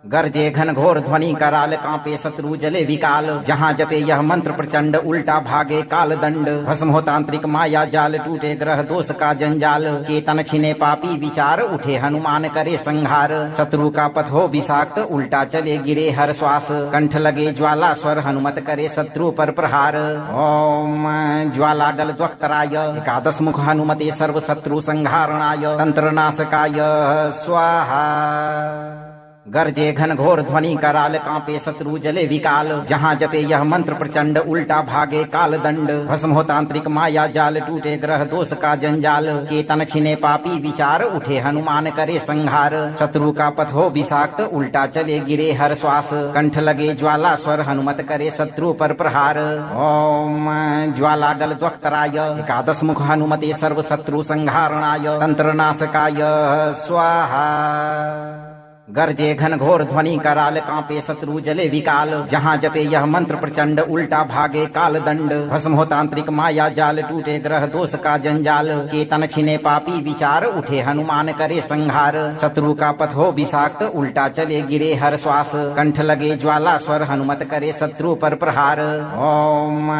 गरजे घन घोर ध्वनि कराल कांपे शत्रु जले विकाल जहाँ जपे यह मंत्र प्रचंड उल्टा भागे काल दंड भस्म हो तांत्रिक माया जाल टूटे ग्रह दोष का जंजाल चेतन छिने पापी विचार उठे हनुमान करे संहार शत्रु का पथ हो विषाक्त उल्टा चले गिरे हर श्वास कंठ लगे ज्वाला स्वर हनुमत करे शत्रु पर प्रहार ओम ज्वाला गल द्वक्तराय एकादश मुख हनुमते सर्व शत्रु संहारणाय तंत्र नाशकाय स्वाहा गरजे घन घोर ध्वनि कराल कांपे शत्रु जले विकाल जहाँ जपे यह मंत्र प्रचंड उल्टा भागे काल दंड भस्म हो तांत्रिक माया जाल टूटे ग्रह दोष का जंजाल चेतन छिने पापी विचार उठे हनुमान करे संहार शत्रु का पथ हो विषाक्त उल्टा चले गिरे हर श्वास कंठ लगे ज्वाला स्वर हनुमत करे शत्रु पर प्रहार ओम ज्वाला गल द्वक्तराय एकादश मुख हनुमते सर्व शत्रु संहारणाय तंत्र नाशकाय स्वाहा गरजे घन घोर ध्वनि कराल कांपे शत्रु जले विकाल जहाँ जपे यह मंत्र प्रचंड उल्टा भागे काल दंड भस्म हो तांत्रिक माया जाल टूटे ग्रह दोष का जंजाल चेतन छिने पापी विचार उठे हनुमान करे संहार शत्रु का पथ हो विषाक्त उल्टा चले गिरे हर श्वास कंठ लगे ज्वाला स्वर हनुमत करे शत्रु पर प्रहार ओम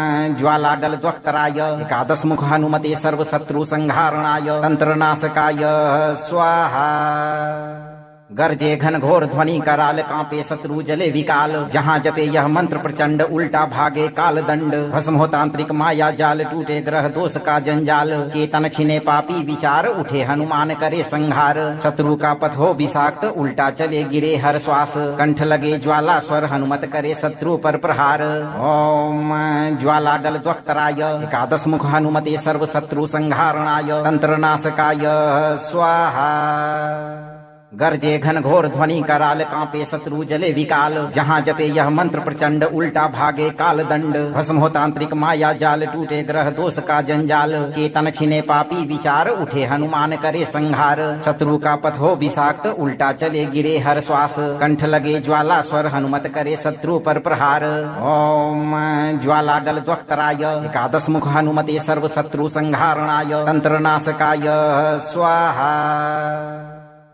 ज्वाला गल द्वक्तराय एकादश मुख हनुमते सर्व शत्रु संहारणाय तंत्र नाशकाय स्वाहा गरजे घन घोर ध्वनि कराल कांपे शत्रु जले विकाल जहाँ जपे यह मंत्र प्रचंड उल्टा भागे काल दंड भस्म हो तांत्रिक माया जाल टूटे ग्रह दोष का जंजाल चेतन छिने पापी विचार उठे हनुमान करे संहार शत्रु का पथ हो विषाक्त उल्टा चले गिरे हर श्वास कंठ लगे ज्वाला स्वर हनुमत करे शत्रु पर प्रहार ओम ज्वाला गल द्वक्तराय एकादश मुख हनुमते सर्व शत्रु संहारणाय तंत्र नाशकाय स्वाहा गरजे घन घोर ध्वनि कराल कांपे शत्रु जले विकाल जहाँ जपे यह मंत्र प्रचंड उल्टा भागे काल दंड भस्म हो तांत्रिक माया जाल टूटे ग्रह दोष का जंजाल चेतन छिने पापी विचार उठे हनुमान करे संहार शत्रु का पथ हो विषाक्त उल्टा चले गिरे हर श्वास कंठ लगे ज्वाला स्वर हनुमत करे शत्रु पर प्रहार ओम ज्वाला गल द्वक्तराय एकादश मुख हनुमते सर्व शत्रु संहारणाय तंत्र नाशकाय स्वाहा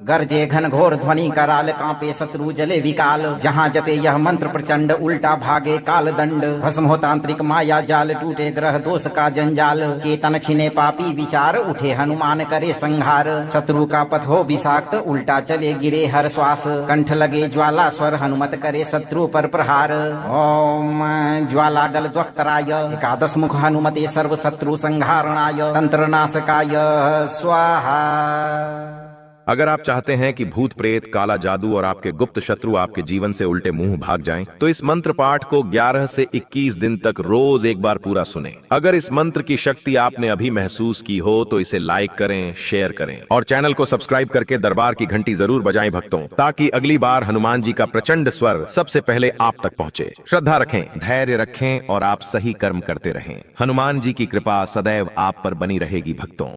गरजे घन घोर ध्वनि कराल कांपे शत्रु जले विकाल जहाँ जपे यह मंत्र प्रचंड उल्टा भागे काल दंड भस्म हो तांत्रिक माया जाल टूटे ग्रह दोष का जंजाल चेतन छिने पापी विचार उठे हनुमान करे संहार शत्रु का पथ हो विषाक्त उल्टा चले गिरे हर श्वास कंठ लगे ज्वाला स्वर हनुमत करे शत्रु पर प्रहार ओम ज्वाला गल द्वक्तराय एकादश मुख हनुमते सर्व शत्रु संहारणाय तंत्र नाशकाय स्वाहा। अगर आप चाहते हैं कि भूत प्रेत काला जादू और आपके गुप्त शत्रु आपके जीवन से उल्टे मुंह भाग जाएं, तो इस मंत्र पाठ को 11 से 21 दिन तक रोज एक बार पूरा सुनें। अगर इस मंत्र की शक्ति आपने अभी महसूस की हो तो इसे लाइक करें, शेयर करें और चैनल को सब्सक्राइब करके दरबार की घंटी जरूर बजाएं भक्तों, ताकि अगली बार हनुमान जी का प्रचंड स्वर सबसे पहले आप तक पहुंचे। श्रद्धा रखें, धैर्य रखें और आप सही कर्म करते रहें। हनुमान जी की कृपा सदैव आप पर बनी रहेगी भक्तों।